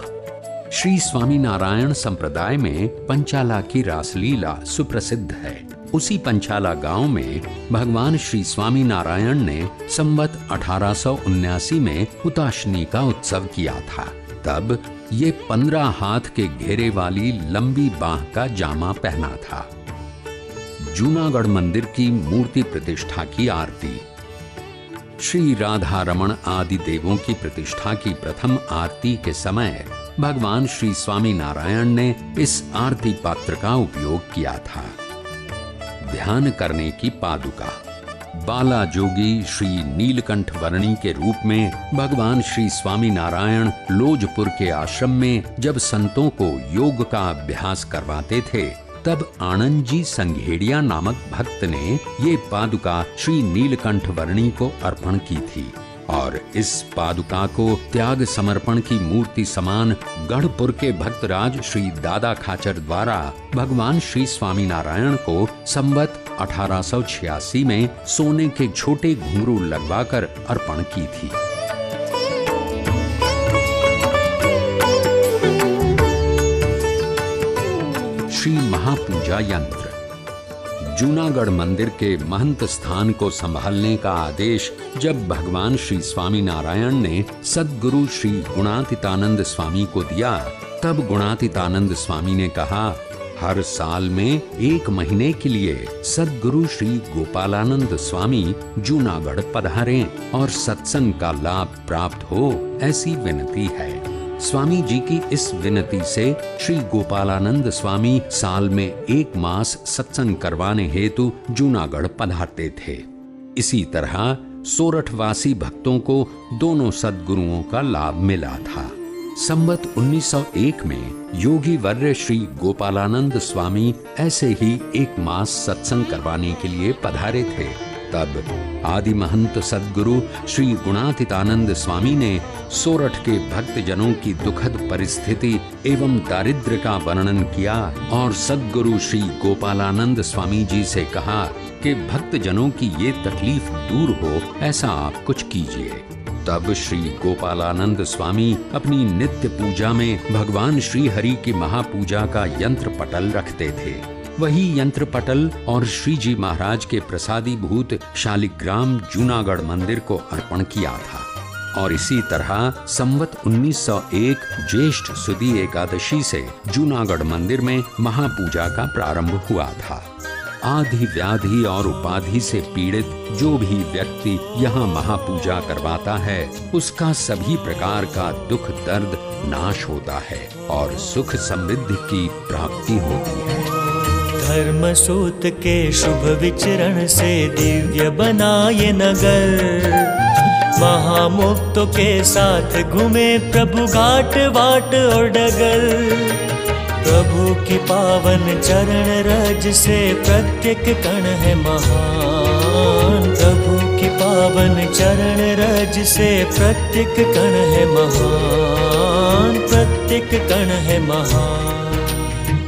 श्री स्वामी नारायण संप्रदाय में पंचाला की रास लीला सुप्रसिद्ध है। उसी पंचाला गांव में भगवान श्री स्वामी नारायण ने संवत 1879 में हुताशनी का उत्सव किया था। तब ये 15 हाथ के घेरे वाली लंबी बाह का जामा पहना था। जूनागढ़ मंदिर की मूर्ति प्रतिष्ठा की आरती। श्री राधा रमण आदि देवों की प्रतिष्ठा की प्रथम आरती के समय भगवान श्री स्वामी नारायण ने इस आरती पात्र का उपयोग किया था। ध्यान करने की पादुका। बाला जोगी श्री नीलकंठ वर्णी के रूप में भगवान श्री स्वामी नारायण लोजपुर के आश्रम में जब संतों को योग का अभ्यास करवाते थे, तब आनंद जी संघेड़िया नामक भक्त ने ये पादुका श्री नीलकंठ वर्णी को अर्पण की थी और इस पादुका को त्याग समर्पण की मूर्ति समान गढ़पुर के भक्तराज श्री दादा खाचर द्वारा भगवान श्री स्वामी नारायण को संवत 1886 में सोने के छोटे घुंघरू लगवाकर अर्पण की थी। श्री महापूजा यंत्र। जूनागढ़ मंदिर के महंत स्थान को संभालने का आदेश जब भगवान श्री स्वामी नारायण ने सद्गुरु श्री गुणातीतानंद स्वामी को दिया, तब गुणातीतानंद स्वामी ने कहा, हर साल में 1 महीने के लिए सद्गुरु श्री गोपालानंद स्वामी जूनागढ़ पधारें और सत्संग का लाभ प्राप्त हो, ऐसी विनती है। स्वामी जी की इस विनती से श्री गोपालानंद स्वामी साल में 1 मास सत्संग करवाने हेतु जूनागढ़ पधारते थे। इसी तरह सोरठवासी भक्तों को दोनों सद्गुरुओं का लाभ मिला था। संवत 1901 में योगी वर्य श्री गोपालानंद स्वामी ऐसे ही 1 मास सत्संग करवाने के लिए पधारे थे। तब आदि महंत सद्गुरु श्री गुणातीतानंद स्वामी ने सोरठ के भक्तजनों की दुखद परिस्थिति एवं दारिद्र्य का वर्णन किया और सद्गुरु श्री गोपालानंद स्वामी जी से कहा कि भक्तजनों की ये तकलीफ दूर हो, ऐसा आप कुछ कीजिए। तब श्री गोपालानंद स्वामी अपनी नित्य पूजा में भगवान श्री हरि की महापूजा का यंत्र पटल रखते थे। वही यंत्र पटल और श्री जी महाराज के प्रसादीभूत शालिग्राम जूनागढ़ मंदिर को अर्पण किया था और इसी तरह संवत 1901 ज्येष्ठ सुदी एकादशी से जूनागढ़ मंदिर में महापूजा का प्रारंभ हुआ था। आदि व्याधि और उपाधि से पीड़ित जो भी व्यक्ति यहाँ महापूजा करवाता है, उसका सभी प्रकार का दुख दर्द नाश होता है और सुख समृद्धि की प्राप्ति होती है। धर्म सूत के शुभ विचरण से दिव्य बना ये नगर, महामुक्तों के साथ घूमे प्रभु घाट बाट और डगर। प्रभु की पावन चरण रज से प्रत्येक कण है महान, प्रभु की पावन चरण रज से प्रत्येक कण है महान, प्रत्येक कण है महान।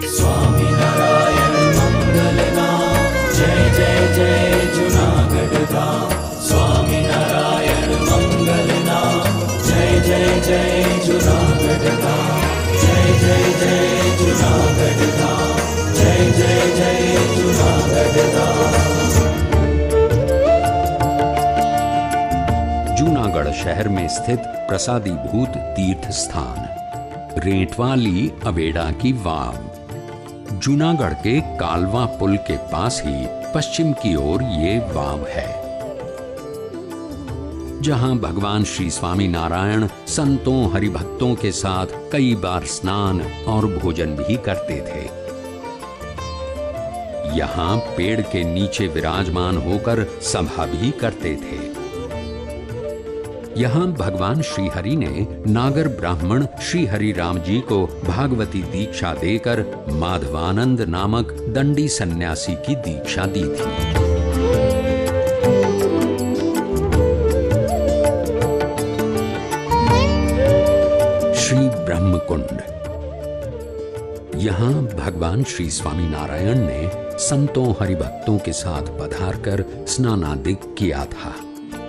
स्वामी नारायण मंगल नाम, जय जय जय जूनागढ़ धाम। स्वामी नारायण मंगल नाम, जय जय जय जूनागढ़ धाम। जय जय जय जूनागढ़ धाम, जय जय जय जय जूनागढ़ धाम। जूनागढ़ शहर में स्थित प्रसादीभूत तीर्थ स्थान रेंटवाली अवेड़ा की वाव। जूनागढ़ के कालवा पुल के पास ही पश्चिम की ओर ये वाव है, जहां भगवान श्री स्वामी नारायण संतों हरिभक्तों के साथ कई बार स्नान और भोजन भी करते थे। यहां पेड़ के नीचे विराजमान होकर सभा भी करते थे। यहां भगवान श्री हरि ने नागर ब्राह्मण श्री हरि राम जी को भागवती दीक्षा देकर माधवानंद नामक दंडी सन्यासी की दीक्षा दी थी। श्री ब्रह्मकुंड। यहां भगवान श्री स्वामी नारायण ने संतों हरिभक्तों के साथ पधारकर स्नानादिक किया था।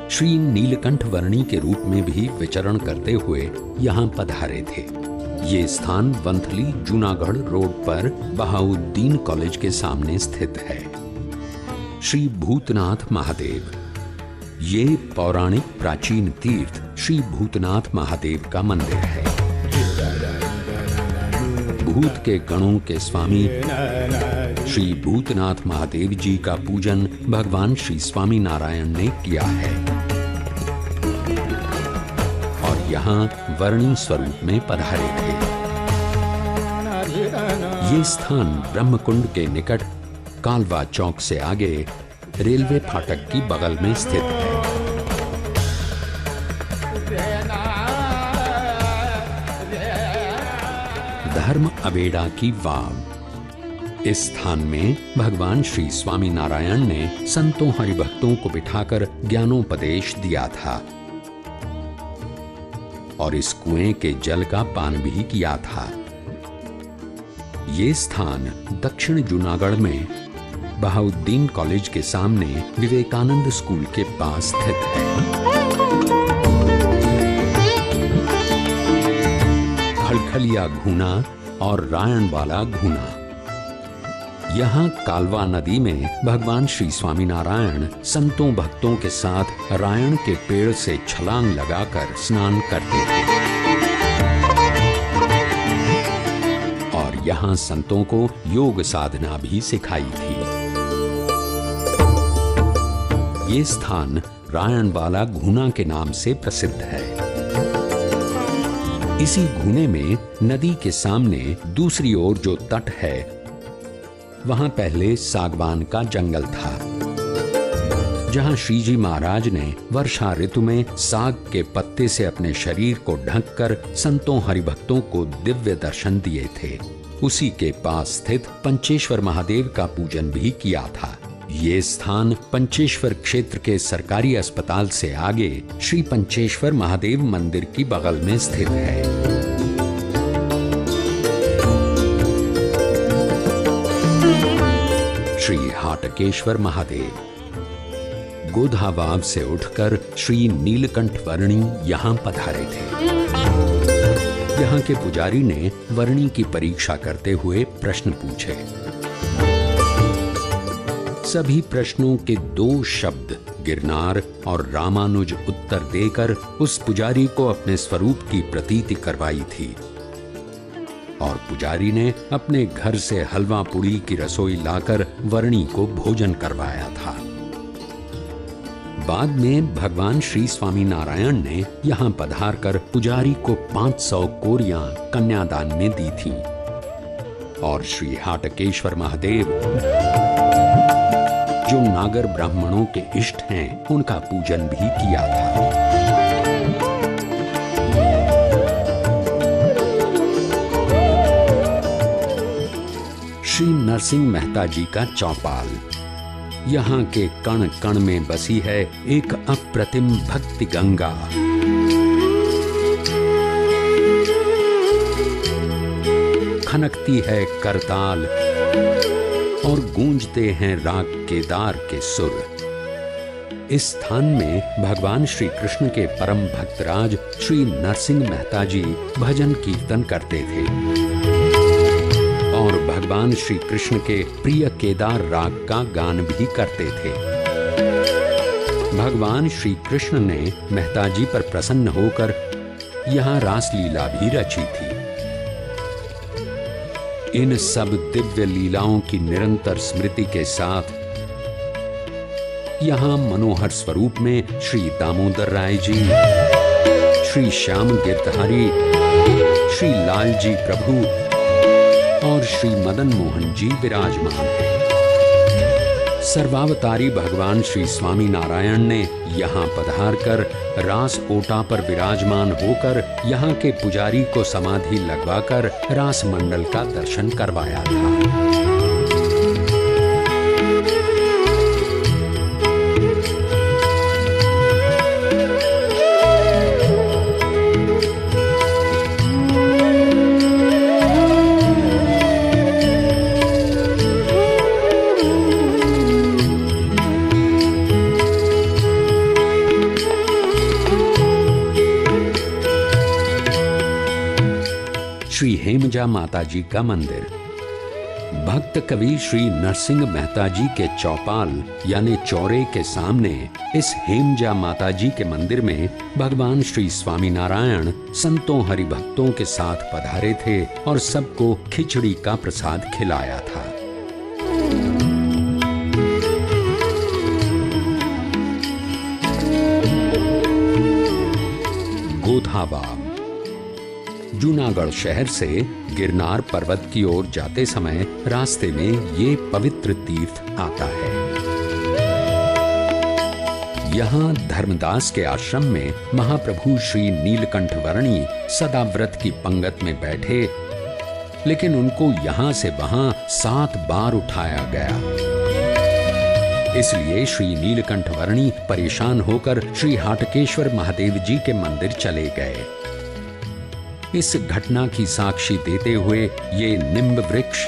श्री नीलकंठ वर्णी के रूप में भी विचरण करते हुए यहां पधारे थे। ये स्थान वंथली जूनागढ़ रोड पर बहाउद्दीन कॉलेज के सामने स्थित है। श्री भूतनाथ महादेव। ये पौराणिक प्राचीन तीर्थ श्री भूतनाथ महादेव का मंदिर है। भूत के गणों के स्वामी श्री भूतनाथ महादेव जी का पूजन भगवान श्री स्वामी नारायण ने किया है और यहाँ वर्णी स्वरूप में पधारे थे। ये स्थान ब्रह्मकुंड के निकट कालवा चौक से आगे रेलवे फाटक की बगल में स्थित है। धर्म अवेड़ा की वाव। इस स्थान में भगवान श्री स्वामी नारायण ने संतों हरिभक्तों को बिठाकर ज्ञानोपदेश दिया था और इस कुएं के जल का पान भी किया था। ये स्थान दक्षिण जूनागढ़ में बहाउद्दीन कॉलेज के सामने विवेकानंद स्कूल के पास स्थित है। खलखलिया घूना और रायणवाला घूना। यहाँ कालवा नदी में भगवान श्री स्वामी नारायण संतों भक्तों के साथ रायण के पेड़ से छलांग लगाकर स्नान करते थे और यहाँ संतों को योग साधना भी सिखाई थी। ये स्थान रायणवाला घूना के नाम से प्रसिद्ध है। इसी घूने में नदी के सामने दूसरी ओर जो तट है, वहां पहले सागवान का जंगल था, जहां श्रीजी महाराज ने वर्षा ऋतु में साग के पत्ते से अपने शरीर को ढककर संतों हरिभक्तों को दिव्य दर्शन दिए थे। उसी के पास स्थित पंचेश्वर महादेव का पूजन भी किया था। ये स्थान पंचेश्वर क्षेत्र के सरकारी अस्पताल से आगे श्री पंचेश्वर महादेव मंदिर की बगल में स्थित है। श्री हाटकेश्वर महादेव। गोधावाव से उठकर श्री नीलकंठ वर्णी यहाँ पधारे थे। यहाँ के पुजारी ने वर्णी की परीक्षा करते हुए प्रश्न पूछे। सभी प्रश्नों के 2 शब्द गिरनार और रामानुज उत्तर देकर उस पुजारी को अपने स्वरूप की प्रतीति करवाई थी और पुजारी ने अपने घर से हलवा पूड़ी की रसोई लाकर वर्णी को भोजन करवाया था। बाद में भगवान श्री स्वामी नारायण ने यहाँ पधारकर पुजारी को 500 कोरियां कन्यादान में दी थी और श्री हाटकेश्वर महादेव, जो नागर ब्राह्मणों के इष्ट हैं, उनका पूजन भी किया था। श्री नरसिंह मेहता जी का चौपाल। यहाँ के कण कण में बसी है एक अप्रतिम भक्ति गंगा। खनकती है करताल और गूंजते हैं राग केदार के सुर। इस स्थान में भगवान श्री कृष्ण के परम भक्तराज श्री नरसिंह मेहता जी भजन कीर्तन करते थे और भगवान श्री कृष्ण के प्रिय केदार राग का गान भी करते थे। भगवान श्री कृष्ण ने मेहताजी पर प्रसन्न होकर यहाँ रासलीला भी रची थी। इन सब दिव्य लीलाओं की निरंतर स्मृति के साथ यहाँ मनोहर स्वरूप में श्री दामोदर राय जी, श्री श्याम गिरधारी, श्री लाल जी प्रभु और श्री मदन मोहन जी विराजमान हैं। सर्वावतारी भगवान श्री स्वामी नारायण ने यहाँ पधार कर रास ओटा पर विराजमान होकर यहाँ के पुजारी को समाधि लगवाकर रास मंडल का दर्शन करवाया था। श्री हेमजा माता जी का मंदिर भक्त कवि श्री नरसिंह मेहता जी के चौपाल यानी चौरे के सामने इस हेमजा माता जी के मंदिर में भगवान श्री स्वामी नारायण संतों हरिभक्तों के साथ पधारे थे और सबको खिचड़ी का प्रसाद खिलाया था। गोधाबाग जूनागढ़ शहर से गिरनार पर्वत की ओर जाते समय रास्ते में ये पवित्र तीर्थ आता है। यहाँ धर्मदास के आश्रम में महाप्रभु श्री नीलकंठ वर्णी सदा व्रत की पंगत में बैठे, लेकिन उनको यहाँ से वहां 7 बार उठाया गया। इसलिए श्री नीलकंठ वर्णी परेशान होकर श्री हाटकेश्वर महादेव जी के मंदिर चले गए। इस घटना की साक्षी देते हुए ये निम्ब वृक्ष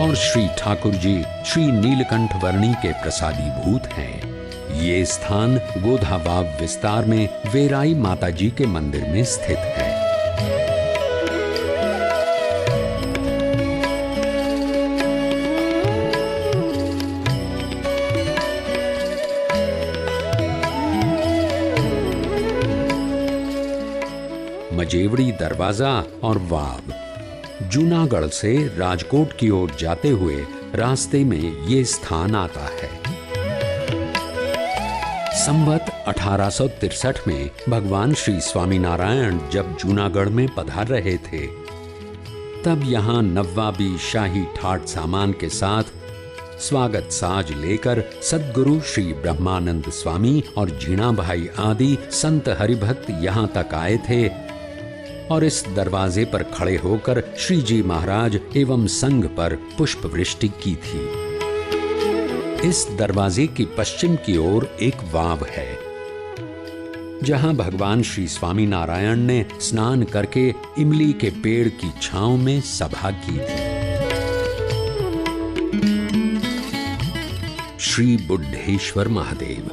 और श्री ठाकुर जी श्री नीलकंठ वर्णी के प्रसादीभूत हैं। ये स्थान गोधाबाग विस्तार में वेराई माता जी के मंदिर में स्थित है। मजेवड़ी दरवाजा और वाव जूनागढ़ से राजकोट की ओर जाते हुए रास्ते में ये स्थान आता है। संवत 1863 में भगवान श्री स्वामी नारायण जब जूनागढ़ में पधार रहे थे, तब यहाँ नवाबी शाही ठाट सामान के साथ स्वागत साज लेकर सद्गुरु श्री ब्रह्मानंद स्वामी और जीणा भाई आदि संत हरिभक्त यहाँ तक आए थे और इस दरवाजे पर खड़े होकर श्री जी महाराज एवं संघ पर पुष्प वृष्टि की थी। इस दरवाजे की पश्चिम की ओर एक वाव है, जहां भगवान श्री स्वामी नारायण ने स्नान करके इमली के पेड़ की छांव में सभा की थी। श्री बुद्धेश्वर महादेव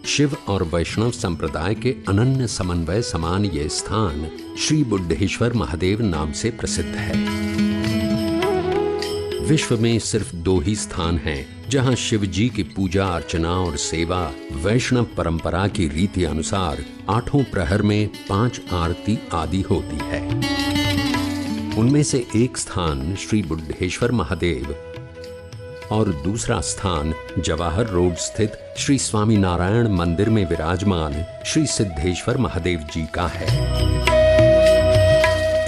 शिव और वैष्णव संप्रदाय के अनन्य समन्वय समान ये स्थान श्री बुद्धेश्वर महादेव नाम से प्रसिद्ध है। विश्व में सिर्फ 2 ही स्थान हैं जहां शिव जी की पूजा अर्चना और सेवा वैष्णव परंपरा की रीति अनुसार 8 प्रहर में 5 आरती आदि होती है। उनमें से एक स्थान श्री बुद्धेश्वर महादेव और दूसरा स्थान जवाहर रोड स्थित श्री स्वामी नारायण मंदिर में विराजमान श्री सिद्धेश्वर महादेव जी का है।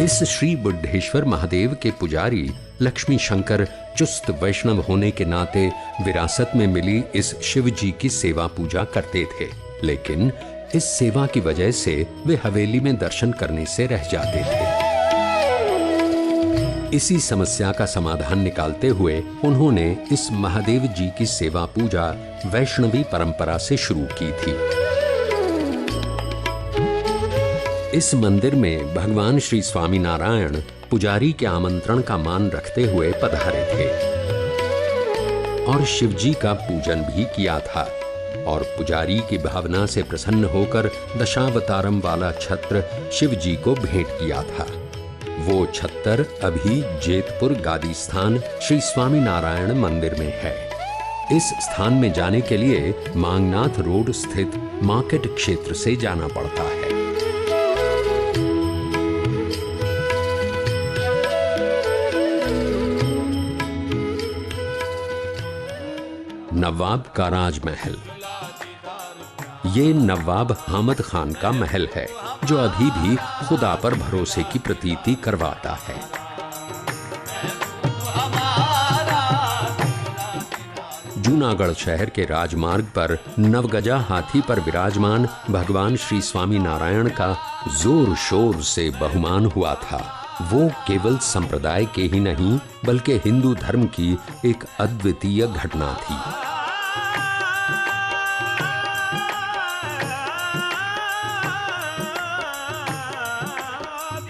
इस श्री बुद्धेश्वर महादेव के पुजारी लक्ष्मी शंकर चुस्त वैष्णव होने के नाते विरासत में मिली इस शिव जी की सेवा पूजा करते थे, लेकिन इस सेवा की वजह से वे हवेली में दर्शन करने से रह जाते थे। इसी समस्या का समाधान निकालते हुए उन्होंने इस महादेव जी की सेवा पूजा वैष्णवी परंपरा से शुरू की थी। इस मंदिर में भगवान श्री स्वामी नारायण पुजारी के आमंत्रण का मान रखते हुए पधारे थे और शिवजी का पूजन भी किया था और पुजारी की भावना से प्रसन्न होकर दशावतारम वाला छत्र शिवजी को भेंट किया था। वो छत्तर अभी जेतपुर गादी स्थान श्री स्वामीनारायण मंदिर में है। इस स्थान में जाने के लिए मांगनाथ रोड स्थित मार्केट क्षेत्र से जाना पड़ता है। नवाब का राजमहल। ये नवाब हामिद खान का महल है जो अभी भी खुदा पर भरोसे की प्रतीति करवाता है। जूनागढ़ शहर के राजमार्ग पर नवगजा हाथी पर विराजमान भगवान श्री स्वामीनारायण का जोर शोर से बहुमान हुआ था। वो केवल संप्रदाय के ही नहीं बल्कि हिंदू धर्म की एक अद्वितीय घटना थी।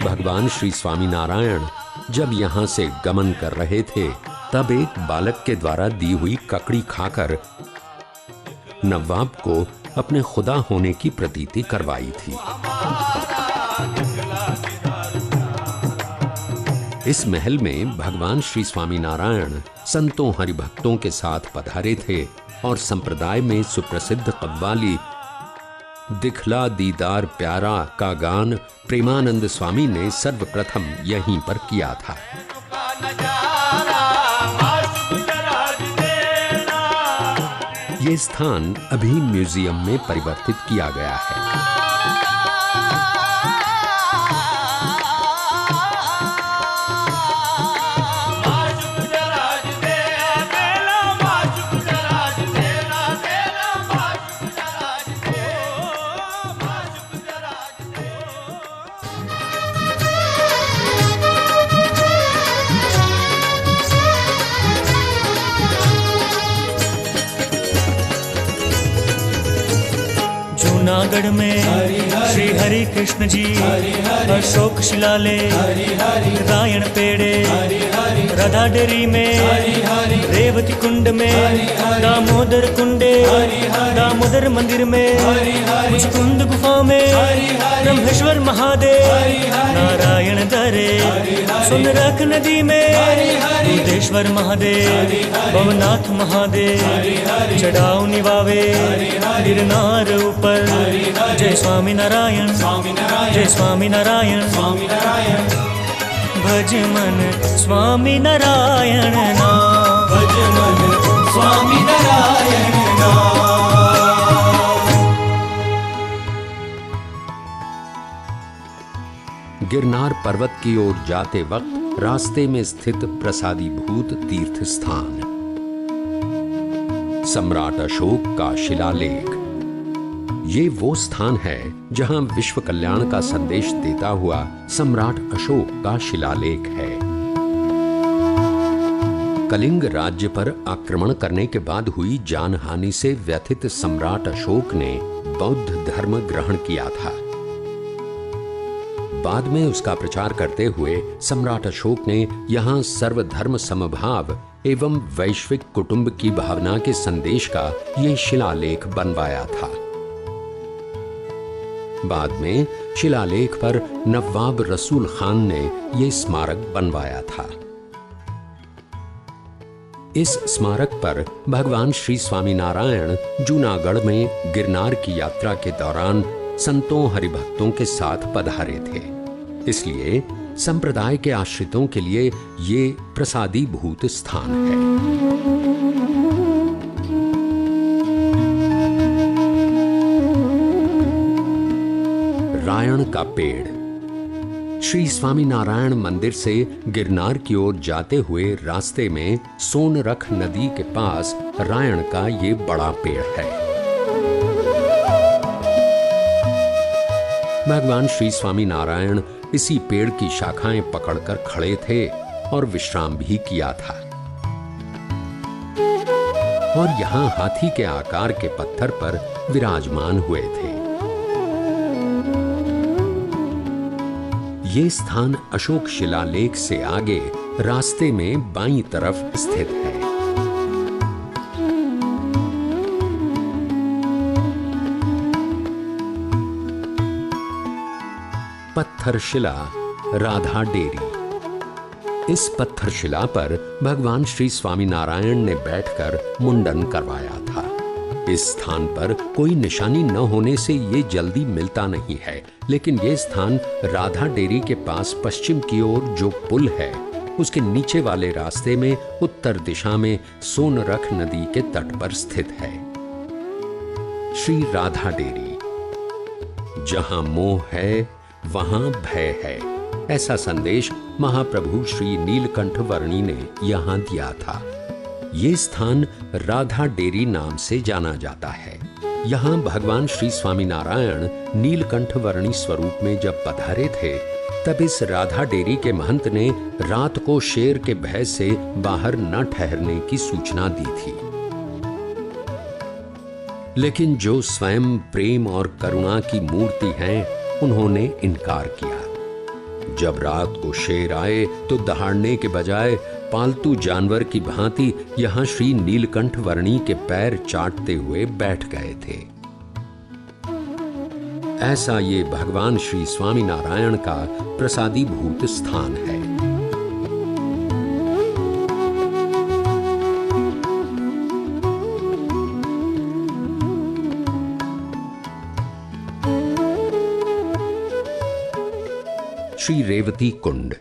भगवान श्री स्वामीनारायण जब यहाँ से गमन कर रहे थे तब एक बालक के द्वारा दी हुई ककड़ी खाकर नवाब को अपने खुदा होने की प्रतीति करवाई थी। इस महल में भगवान श्री स्वामीनारायण संतों हरिभक्तों के साथ पधारे थे और संप्रदाय में सुप्रसिद्ध कव्वाली दिखला दीदार प्यारा का गान प्रेमानंद स्वामी ने सर्वप्रथम यहीं पर किया था। ये स्थान अभी म्यूजियम में परिवर्तित किया गया है। जूनागढ़ में श्री हरि कृष्ण जी अशोक शिलालेख, रायण पेड़े, राधा डेरी में, रेवती कुंड में, दामोदर कुंडे, दामोदर मंदिर में, मुचकुंद गुफा में, ब्रह्मेश्वर महादेव, नारायण दरे, सुनरख नदी में, बुद्धेश्वर महादेव, भवनाथ महादेव, चढ़ाव निवावे, गिरनार ऊपर, जय स्वामी नारायण, जय स्वामी नारायण, भज मन स्वामी नारायण नाम, भज मन स्वामी नारायण नाम। गिरनार पर्वत की ओर जाते वक्त रास्ते में स्थित प्रसादीभूत तीर्थ स्थान सम्राट अशोक का शिलालेख। ये वो स्थान है जहां विश्व कल्याण का संदेश देता हुआ सम्राट अशोक का शिलालेख है। कलिंग राज्य पर आक्रमण करने के बाद हुई जानहानि से व्यथित सम्राट अशोक ने बौद्ध धर्म ग्रहण किया था। बाद में उसका प्रचार करते हुए सम्राट अशोक ने यहाँ सर्वधर्म समभाव एवं वैश्विक कुटुंब की भावना के संदेश का ये शिलालेख बनवाया था। बाद में शिलालेख पर नवाब रसूल खान ने ये स्मारक बनवाया था। इस स्मारक पर भगवान श्री स्वामीनारायण जूनागढ़ में गिरनार की यात्रा के दौरान संतों हरिभक्तों के साथ पधारे थे, इसलिए संप्रदाय के आश्रितों के लिए ये प्रसादीभूत स्थान है। रायण का पेड़। श्री स्वामीनारायण मंदिर से गिरनार की ओर जाते हुए रास्ते में सोनरख नदी के पास रायण का ये बड़ा पेड़ है। भगवान श्री स्वामीनारायण इसी पेड़ की शाखाएं पकड़कर खड़े थे और विश्राम भी किया था। और यहां हाथी के आकार के पत्थर पर विराजमान हुए थे। ये स्थान अशोक शिलालेख से आगे रास्ते में बाईं तरफ स्थित है। पत्थर शिला राधा डेरी। इस पत्थरशिला पर भगवान श्री स्वामीनारायण ने बैठकर मुंडन करवाया था। इस स्थान पर कोई निशानी न होने से ये जल्दी मिलता नहीं है, लेकिन ये स्थान राधा डेरी के पास पश्चिम की ओर जो पुल है उसके नीचे वाले रास्ते में उत्तर दिशा में सोनरख नदी के तट पर स्थित है। श्री राधा डेरी। जहां मोह है वहां भय है, ऐसा संदेश महाप्रभु श्री नीलकंठ वर्णी ने यहां दिया था। ये स्थान राधा डेरी नाम से जाना जाता है। यहाँ भगवान श्री स्वामीनारायण नीलकंठ वर्णी स्वरूप में जब पधारे थे, तब इस राधा डेरी के महंत ने रात को शेर के भय से बाहर न ठहरने की सूचना दी थी। लेकिन जो स्वयं प्रेम और करुणा की मूर्ति हैं, उन्होंने इनकार किया। जब रात को शेर आए तो दहाड़ने के बजाय पालतू जानवर की भांति यहां श्री नीलकंठ वर्णी के पैर चाटते हुए बैठ गए थे। ऐसा ये भगवान श्री स्वामीनारायण का प्रसादीभूत स्थान है। श्री रेवती कुंड।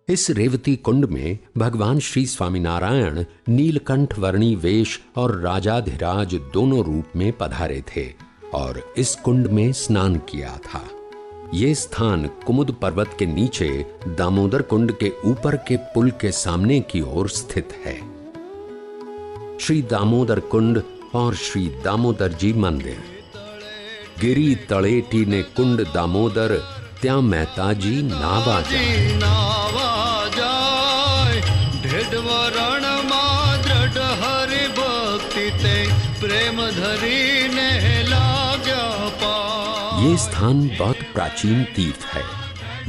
इस रेवती कुंड में भगवान श्री स्वामीनारायण नीलकंठ वर्णी वेश और राजाधिराज दोनों रूप में पधारे थे और इस कुंड में स्नान किया था। ये स्थान कुमुद पर्वत के नीचे दामोदर कुंड के ऊपर के पुल के सामने की ओर स्थित है। श्री दामोदर कुंड और श्री दामोदर जी मंदिर। गिरी तलेटी ने कुंड दामोदर त्या मेहता जी नावा जाय ढेडवरण मा दृढ़ हरि भक्ति ते प्रेम धरी ने लाग्या पा। ये स्थान बहुत प्राचीन तीर्थ है।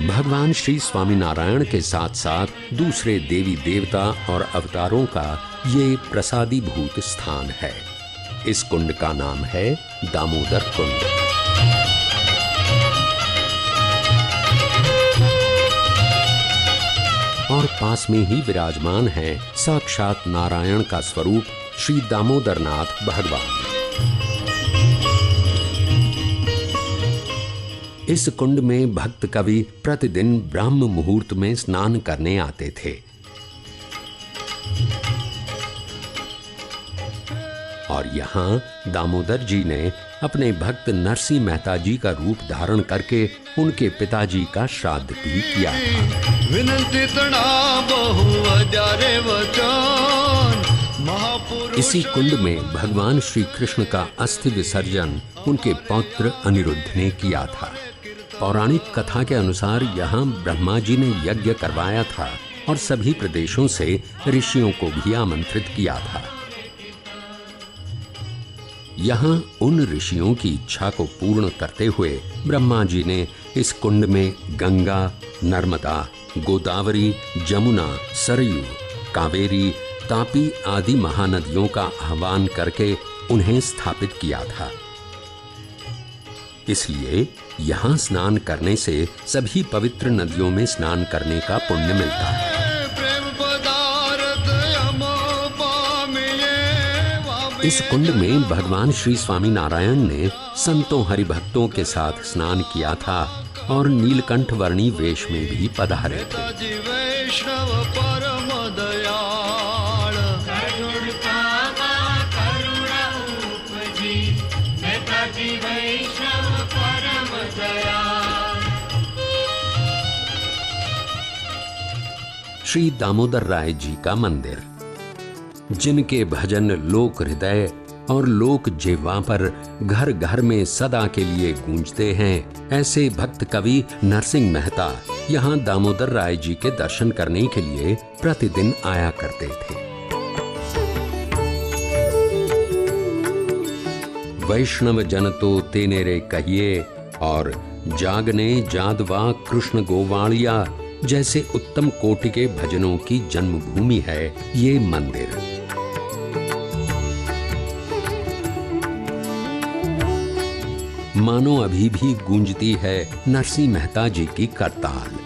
भगवान श्री स्वामीनारायण के साथ साथ दूसरे देवी देवता और अवतारों का ये प्रसादीभूत स्थान है। इस कुंड का नाम है दामोदर कुंड। और पास में ही विराजमान है साक्षात नारायण का स्वरूप श्री दामोदरनाथ भगवान। इस कुंड में भक्त कवि प्रतिदिन ब्रह्म मुहूर्त में स्नान करने आते थे और यहाँ दामोदर जी ने अपने भक्त नरसिंह मेहता जी का रूप धारण करके उनके पिताजी का श्राद्ध भी किया था। इसी कुंड में भगवान श्री कृष्ण का अस्थि विसर्जन उनके पौत्र अनिरुद्ध ने किया था। पौराणिक कथा के अनुसार यहाँ ब्रह्मा जी ने यज्ञ करवाया था और सभी प्रदेशों से ऋषियों को भी आमंत्रित किया था। यहाँ उन ऋषियों की इच्छा को पूर्ण करते हुए ब्रह्मा जी ने इस कुंड में गंगा, नर्मदा, गोदावरी, जमुना, सरयू, कावेरी, तापी आदि महानदियों का आह्वान करके उन्हें स्थापित किया था। इसलिए यहाँ स्नान करने से सभी पवित्र नदियों में स्नान करने का पुण्य मिलता है। इस कुंड में भगवान श्री स्वामीनारायण ने संतों हरिभक्तों के साथ स्नान किया था और नीलकंठ वर्णी वेश में भी पधारे थे। श्री दामोदर राय जी का मंदिर, जिनके भजन लोक हृदय और लोक जिह्वा पर घर घर में सदा के लिए गूंजते हैं, ऐसे भक्त कवि नरसिंह मेहता यहाँ दामोदर राय जी के दर्शन करने के लिए प्रतिदिन आया करते थे। वैष्णव जन तो तेने रे कहिए और जागने जादवा कृष्ण गोवालिया जैसे उत्तम कोटि के भजनों की जन्मभूमि है ये मंदिर। मानो अभी भी गूंजती है नरसिंह मेहता जी की करताल।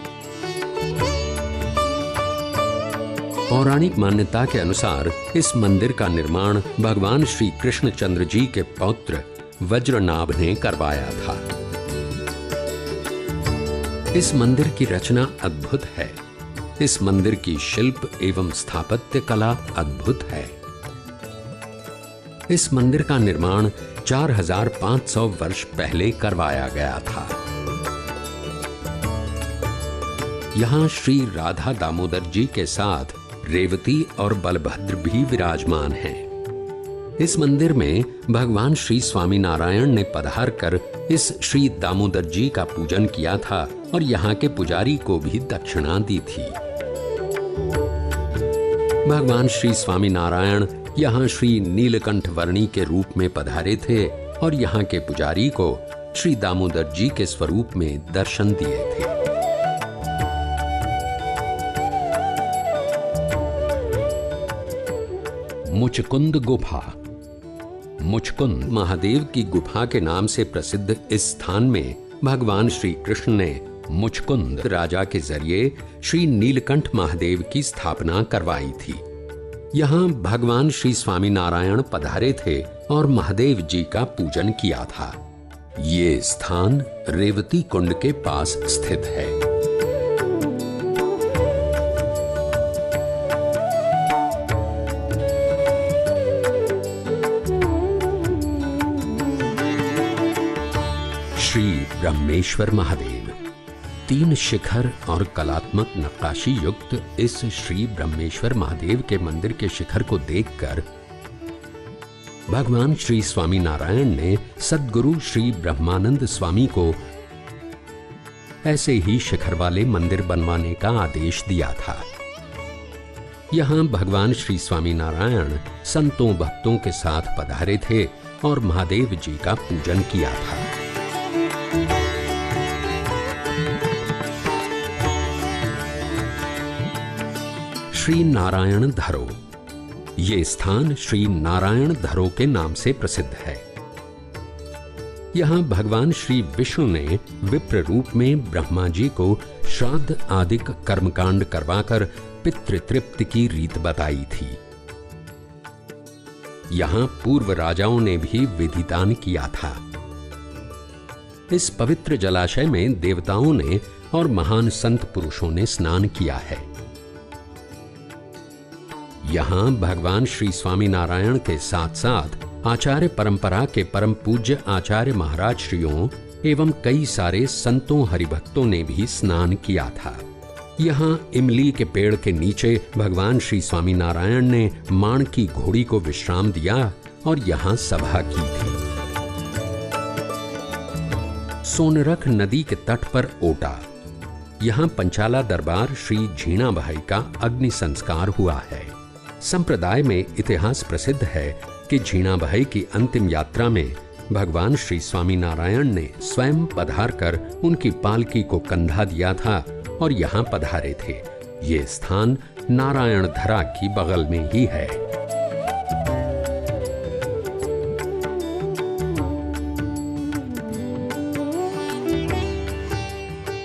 पौराणिक मान्यता के अनुसार इस मंदिर का निर्माण भगवान श्री कृष्णचंद्र जी के पौत्र वज्रनाभ ने करवाया था। इस मंदिर की रचना अद्भुत है। इस मंदिर की शिल्प एवं स्थापत्य कला अद्भुत है। इस मंदिर का निर्माण 4500 वर्ष पहले करवाया गया था। यहां श्री राधा दामोदर जी के साथ रेवती और बलभद्र भी विराजमान हैं। इस मंदिर में भगवान श्री स्वामीनारायण ने पधार कर इस श्री दामोदर जी का पूजन किया था और यहाँ के पुजारी को भी दक्षिणा दी थी। भगवान श्री स्वामीनारायण यहाँ श्री नीलकंठ वर्णी के रूप में पधारे थे और यहाँ के पुजारी को श्री दामोदर जी के स्वरूप में दर्शन दिए थे। मुचकुंद गुफा। मुचकुंद महादेव की गुफा के नाम से प्रसिद्ध इस स्थान में भगवान श्री कृष्ण ने मुचकुंद राजा के जरिए श्री नीलकंठ महादेव की स्थापना करवाई थी। यहाँ भगवान श्री स्वामीनारायण पधारे थे और महादेव जी का पूजन किया था। ये स्थान रेवती कुंड के पास स्थित है। श्री ब्रह्मेश्वर महादेव। 3 शिखर और कलात्मक नक्काशी युक्त इस श्री ब्रह्मेश्वर महादेव के मंदिर के शिखर को देखकर भगवान श्री स्वामीनारायण ने सद्गुरु श्री ब्रह्मानंद स्वामी को ऐसे ही शिखर वाले मंदिर बनवाने का आदेश दिया था। यहां भगवान श्री स्वामीनारायण संतों भक्तों के साथ पधारे थे और महादेव जी का पूजन किया था। श्री नारायण धरो। ये स्थान श्री नारायण धरो के नाम से प्रसिद्ध है। यहां भगवान श्री विष्णु ने विप्र रूप में ब्रह्मा जी को श्राद्ध आदि कर्मकांड करवाकर पितृतृप्ति की रीत बताई थी। यहां पूर्व राजाओं ने भी विधिदान किया था। इस पवित्र जलाशय में देवताओं ने और महान संत पुरुषों ने स्नान किया है। यहां भगवान श्री स्वामीनारायण के साथ साथ आचार्य परंपरा के परम पूज्य आचार्य महाराज श्रियों एवं कई सारे संतों हरिभक्तों ने भी स्नान किया था। यहाँ इमली के पेड़ के नीचे भगवान श्री स्वामीनारायण ने माण की घोड़ी को विश्राम दिया और यहाँ सभा की थी। सोनरख नदी के तट पर ओटा। यहाँ पंचाला दरबार श्री झीणा भाई का अग्नि संस्कार हुआ है। संप्रदाय में इतिहास प्रसिद्ध है कि झीणा भाई की अंतिम यात्रा में भगवान श्री स्वामीनारायण ने स्वयं पधार कर उनकी पालकी को कंधा दिया था और यहाँ पधारे थे। ये स्थान नारायण धरा की बगल में ही है।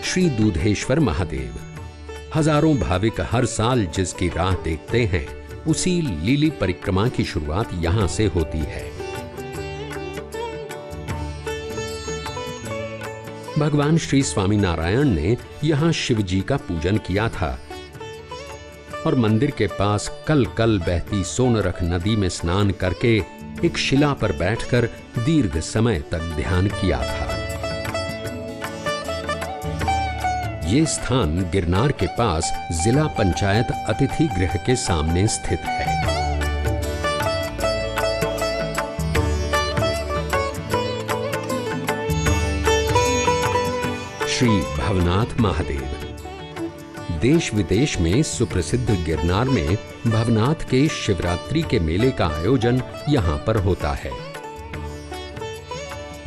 श्री दूधेश्वर महादेव। हजारों भाविक हर साल जिसकी राह देखते हैं उसी लीली परिक्रमा की शुरुआत यहां से होती है। भगवान श्री स्वामीनारायण ने यहां शिव जी का पूजन किया था और मंदिर के पास कल कल बहती सोनरख नदी में स्नान करके एक शिला पर बैठकर दीर्घ समय तक ध्यान किया था। ये स्थान गिरनार के पास जिला पंचायत अतिथि गृह के सामने स्थित है। श्री भवनाथ महादेव। देश विदेश में सुप्रसिद्ध गिरनार में भवनाथ के शिवरात्रि के मेले का आयोजन यहाँ पर होता है।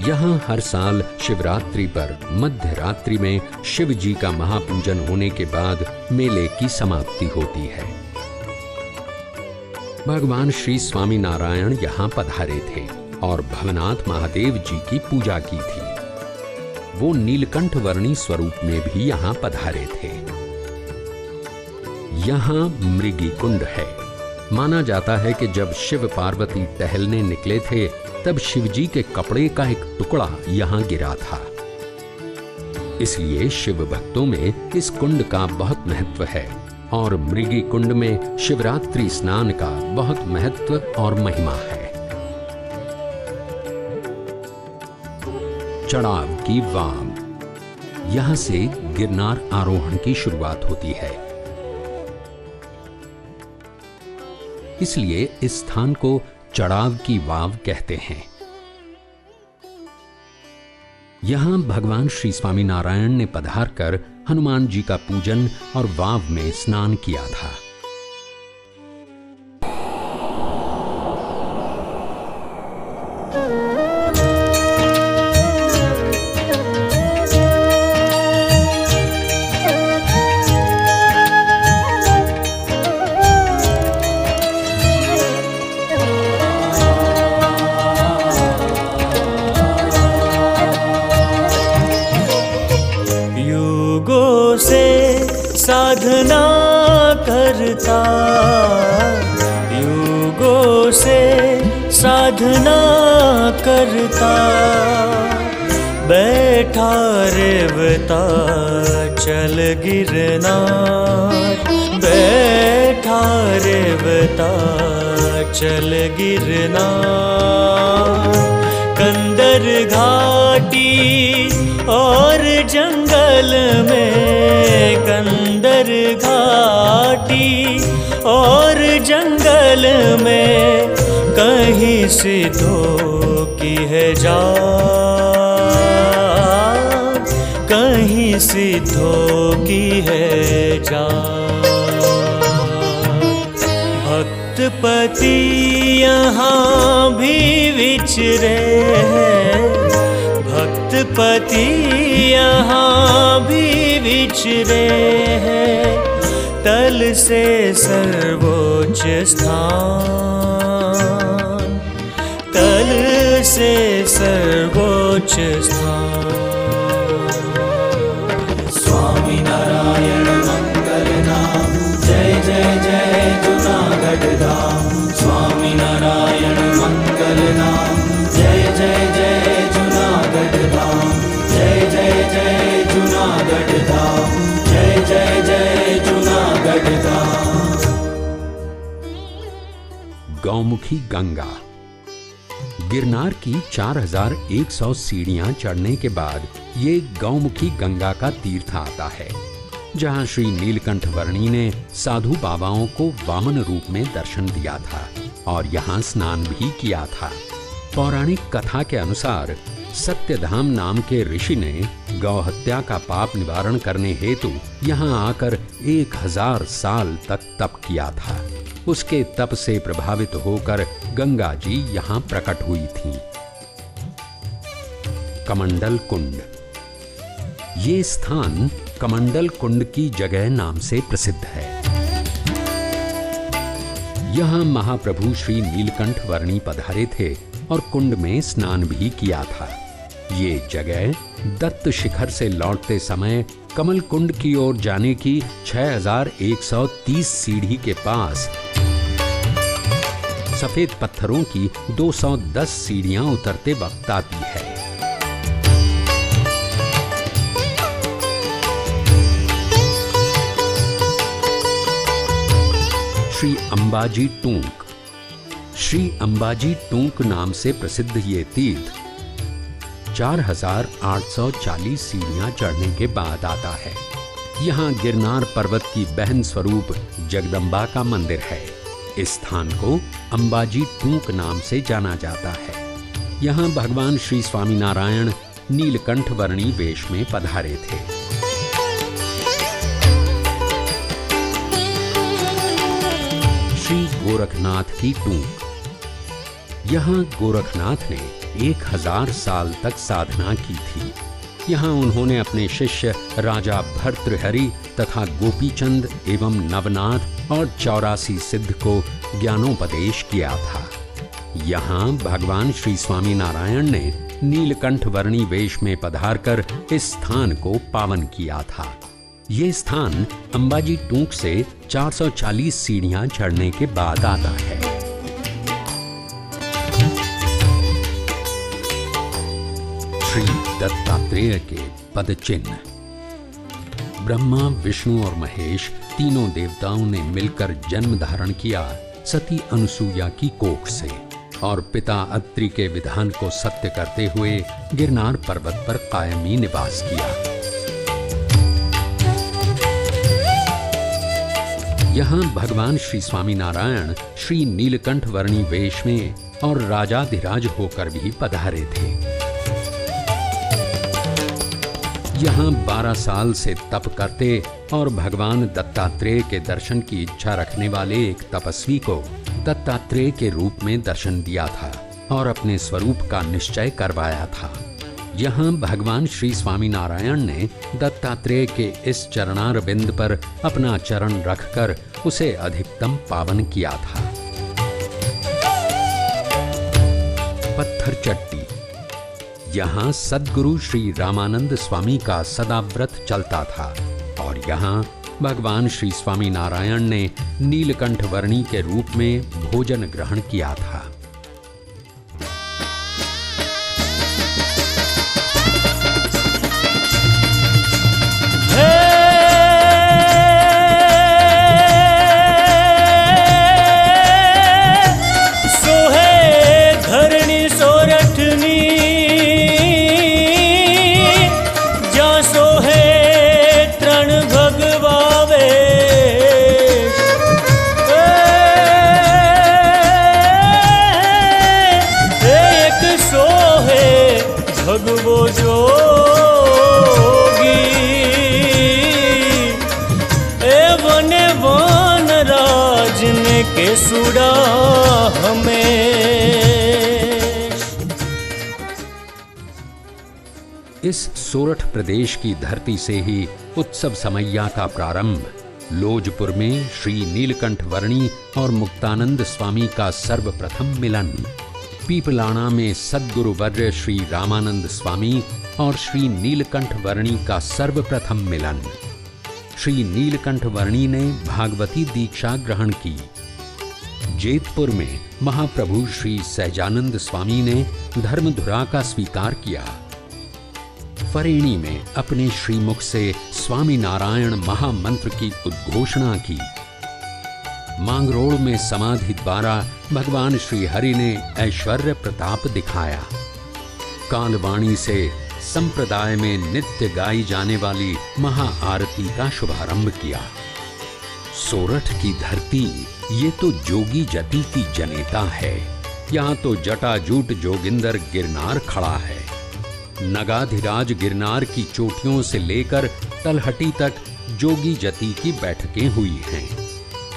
यहाँ हर साल शिवरात्रि पर मध्य रात्रि में शिव जी का महापूजन होने के बाद मेले की समाप्ति होती है। भगवान श्री स्वामीनारायण यहाँ पधारे थे और भवनाथ महादेव जी की पूजा की थी। वो नीलकंठ वर्णी स्वरूप में भी यहाँ पधारे थे। यहाँ मृगी कुंड है। माना जाता है कि जब शिव पार्वती टहलने निकले थे तब शिवजी के कपड़े का एक टुकड़ा यहाँ गिरा था। इसलिए शिव भक्तों में इस कुंड का बहुत महत्व है और मृगी कुंड में शिवरात्रि स्नान का बहुत महत्व और महिमा है। चढ़ाव की वाव, यहां से गिरनार आरोहण की शुरुआत होती है। इसलिए इस स्थान को चढ़ाव की वाव कहते हैं। यहां भगवान श्री स्वामीनारायण ने पधारकर हनुमान जी का पूजन और वाव में स्नान किया था। साधना करता, युगों से साधना करता, बैठा रेवता चल गिरनार, बैठा रेवता चल गिरनार। कंदर घाटी और जंगल में, कंदर घाटी और जंगल में, कहीं सिद्धों की है जान, कहीं सिद्धों की है जान। भक्तपति यहाँ भी विचरे हैं, भक्तपति यहाँ भी विचरे हैं, तल से सर्वोच्च स्थान, तल से सर्वोच्च स्थान। स्वामी नारायण मंगल नाम, जय जय जय जूनागढ़ धाम। स्वामी नारायण मंगल नाम, जय जय जय जूनागढ़ धाम, जय जय जय जूनागढ़ धाम, जय जय जय जूनागढ़ धाम। गौमुखी गंगा। गिरनार की 4100 सीढ़ियां चढ़ने के बाद ये गौमुखी गंगा का तीर्थ आता है, जहां श्री नीलकंठ वर्णी ने साधु बाबाओं को वामन रूप में दर्शन दिया था और यहां स्नान भी किया था। पौराणिक कथा के अनुसार सत्यधाम नाम के ऋषि ने गौ हत्या का पाप निवारण करने हेतु यहाँ आकर 1000 साल तक तप किया था। उसके तप से प्रभावित होकर गंगा जी यहाँ प्रकट हुई थीं। कमंडल कुंड। ये स्थान कमंडल कुंड की जगह नाम से प्रसिद्ध है। यहाँ महाप्रभु श्री नीलकंठ वर्णी पधारे थे और कुंड में स्नान भी किया था। ये जगह दत्त शिखर से लौटते समय कमल कुंड की ओर जाने की 6130 सीढ़ी के पास सफेद पत्थरों की 210 सीढ़ियां उतरते वक्त आती है। श्री अंबाजी टूंक। श्री अंबाजी टूंक नाम से प्रसिद्ध ये तीर्थ 4840 सीढ़ियां चढ़ने के बाद आता है। यहाँ गिरनार पर्वत की बहन स्वरूप जगदम्बा का मंदिर है। इस स्थान को अंबाजी टूंक नाम से जाना जाता है। यहाँ भगवान श्री स्वामीनारायण नीलकंठ वर्णी वेश में पधारे थे। श्री गोरखनाथ की टूंक। यहाँ गोरखनाथ ने 1000 साल तक साधना की थी। यहाँ उन्होंने अपने शिष्य राजा भर्तृहरि तथा गोपीचंद एवं नवनाथ और 84 सिद्ध को ज्ञानोपदेश किया था। यहाँ भगवान श्री स्वामीनारायण ने नीलकंठ वर्णी वेश में पधारकर इस स्थान को पावन किया था। ये स्थान अंबाजी टूंक से 440 सीढ़ियां चढ़ने के बाद आता है। श्री दत्तात्रेय के पद चिन्ह। ब्रह्मा, विष्णु और महेश तीनों देवताओं ने मिलकर जन्म धारण किया सती अनुसूया की कोख से और पिता अत्रि के विधान को सत्य करते हुए गिरनार पर्वत पर कायमी निवास किया। यहाँ भगवान श्री स्वामीनारायण श्री नीलकंठ वर्णी वेश में और राजाधिराज होकर भी पधारे थे। यहाँ 12 साल से तप करते और भगवान दत्तात्रेय के दर्शन की इच्छा रखने वाले एक तपस्वी को दत्तात्रेय के रूप में दर्शन दिया था और अपने स्वरूप का निश्चय करवाया था। यहाँ भगवान श्री स्वामीनारायण ने दत्तात्रेय के इस चरणार बिंद पर अपना चरण रखकर उसे अधिकतम पावन किया था। पत्थर चट्टी। यहाँ सद्गुरु श्री रामानंद स्वामी का सदा व्रत चलता था और यहाँ भगवान श्री स्वामीनारायण ने नीलकंठ वर्णी के रूप में भोजन ग्रहण किया था। भगवो जोगी एवने वन राजने के सुड़ा हमें। इस सोरठ प्रदेश की धरती से ही उत्सव समैया का प्रारंभ लोजपुर में श्री नीलकंठ वर्णी और मुक्तानंद स्वामी का सर्वप्रथम मिलन, पीपलाना में सद्गुरु वर्य श्री रामानंद स्वामी और श्री नीलकंठ वर्णी का सर्वप्रथम मिलन। श्री नीलकंठ वर्णी ने भागवती दीक्षा ग्रहण की। जेतपुर में महाप्रभु श्री सहजानंद स्वामी ने धर्मधुरा का स्वीकार किया। फरेणी में अपने श्रीमुख से स्वामी नारायण महामंत्र की उद्घोषणा की। मांगरोड़ में समाधि द्वारा भगवान श्री हरि ने ऐश्वर्य प्रताप दिखाया। कालवाणी से संप्रदाय में नित्य गाई जाने वाली महाआरती का शुभारंभ किया। सोरठ की धरती ये तो जोगी जति की जनेता है। यहाँ तो जटाजूट जोगिंदर गिरनार खड़ा है। नगाधिराज गिरनार की चोटियों से लेकर तलहटी तक जोगी जति की बैठकें हुई हैं।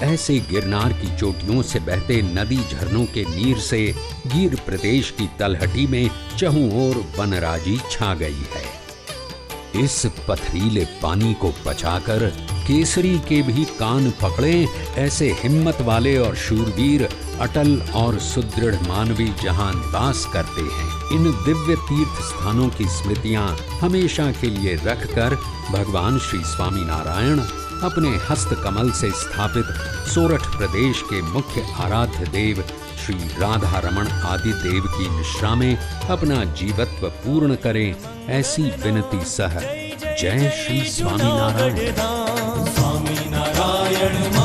ऐसे गिरनार की चोटियों से बहते नदी झरनों के नीर से गिर प्रदेश की तलहटी में चहुं ओर वनराजी छा गई है। इस पथरीले पानी को पचाकर केसरी के भी कान पकड़े ऐसे हिम्मत वाले और शूरवीर अटल और सुदृढ़ मानवी जहां निवास करते हैं। इन दिव्य तीर्थ स्थानों की स्मृतियां हमेशा के लिए रखकर भगवान श्री स्वामीनारायण अपने हस्त कमल से स्थापित सोरठ प्रदेश के मुख्य आराध्य देव श्री राधा रमण आदि देव की निश्रा में अपना जीवत्व पूर्ण करें, ऐसी विनती सह जय श्री स्वामीनारायण। स्वामीनारायण।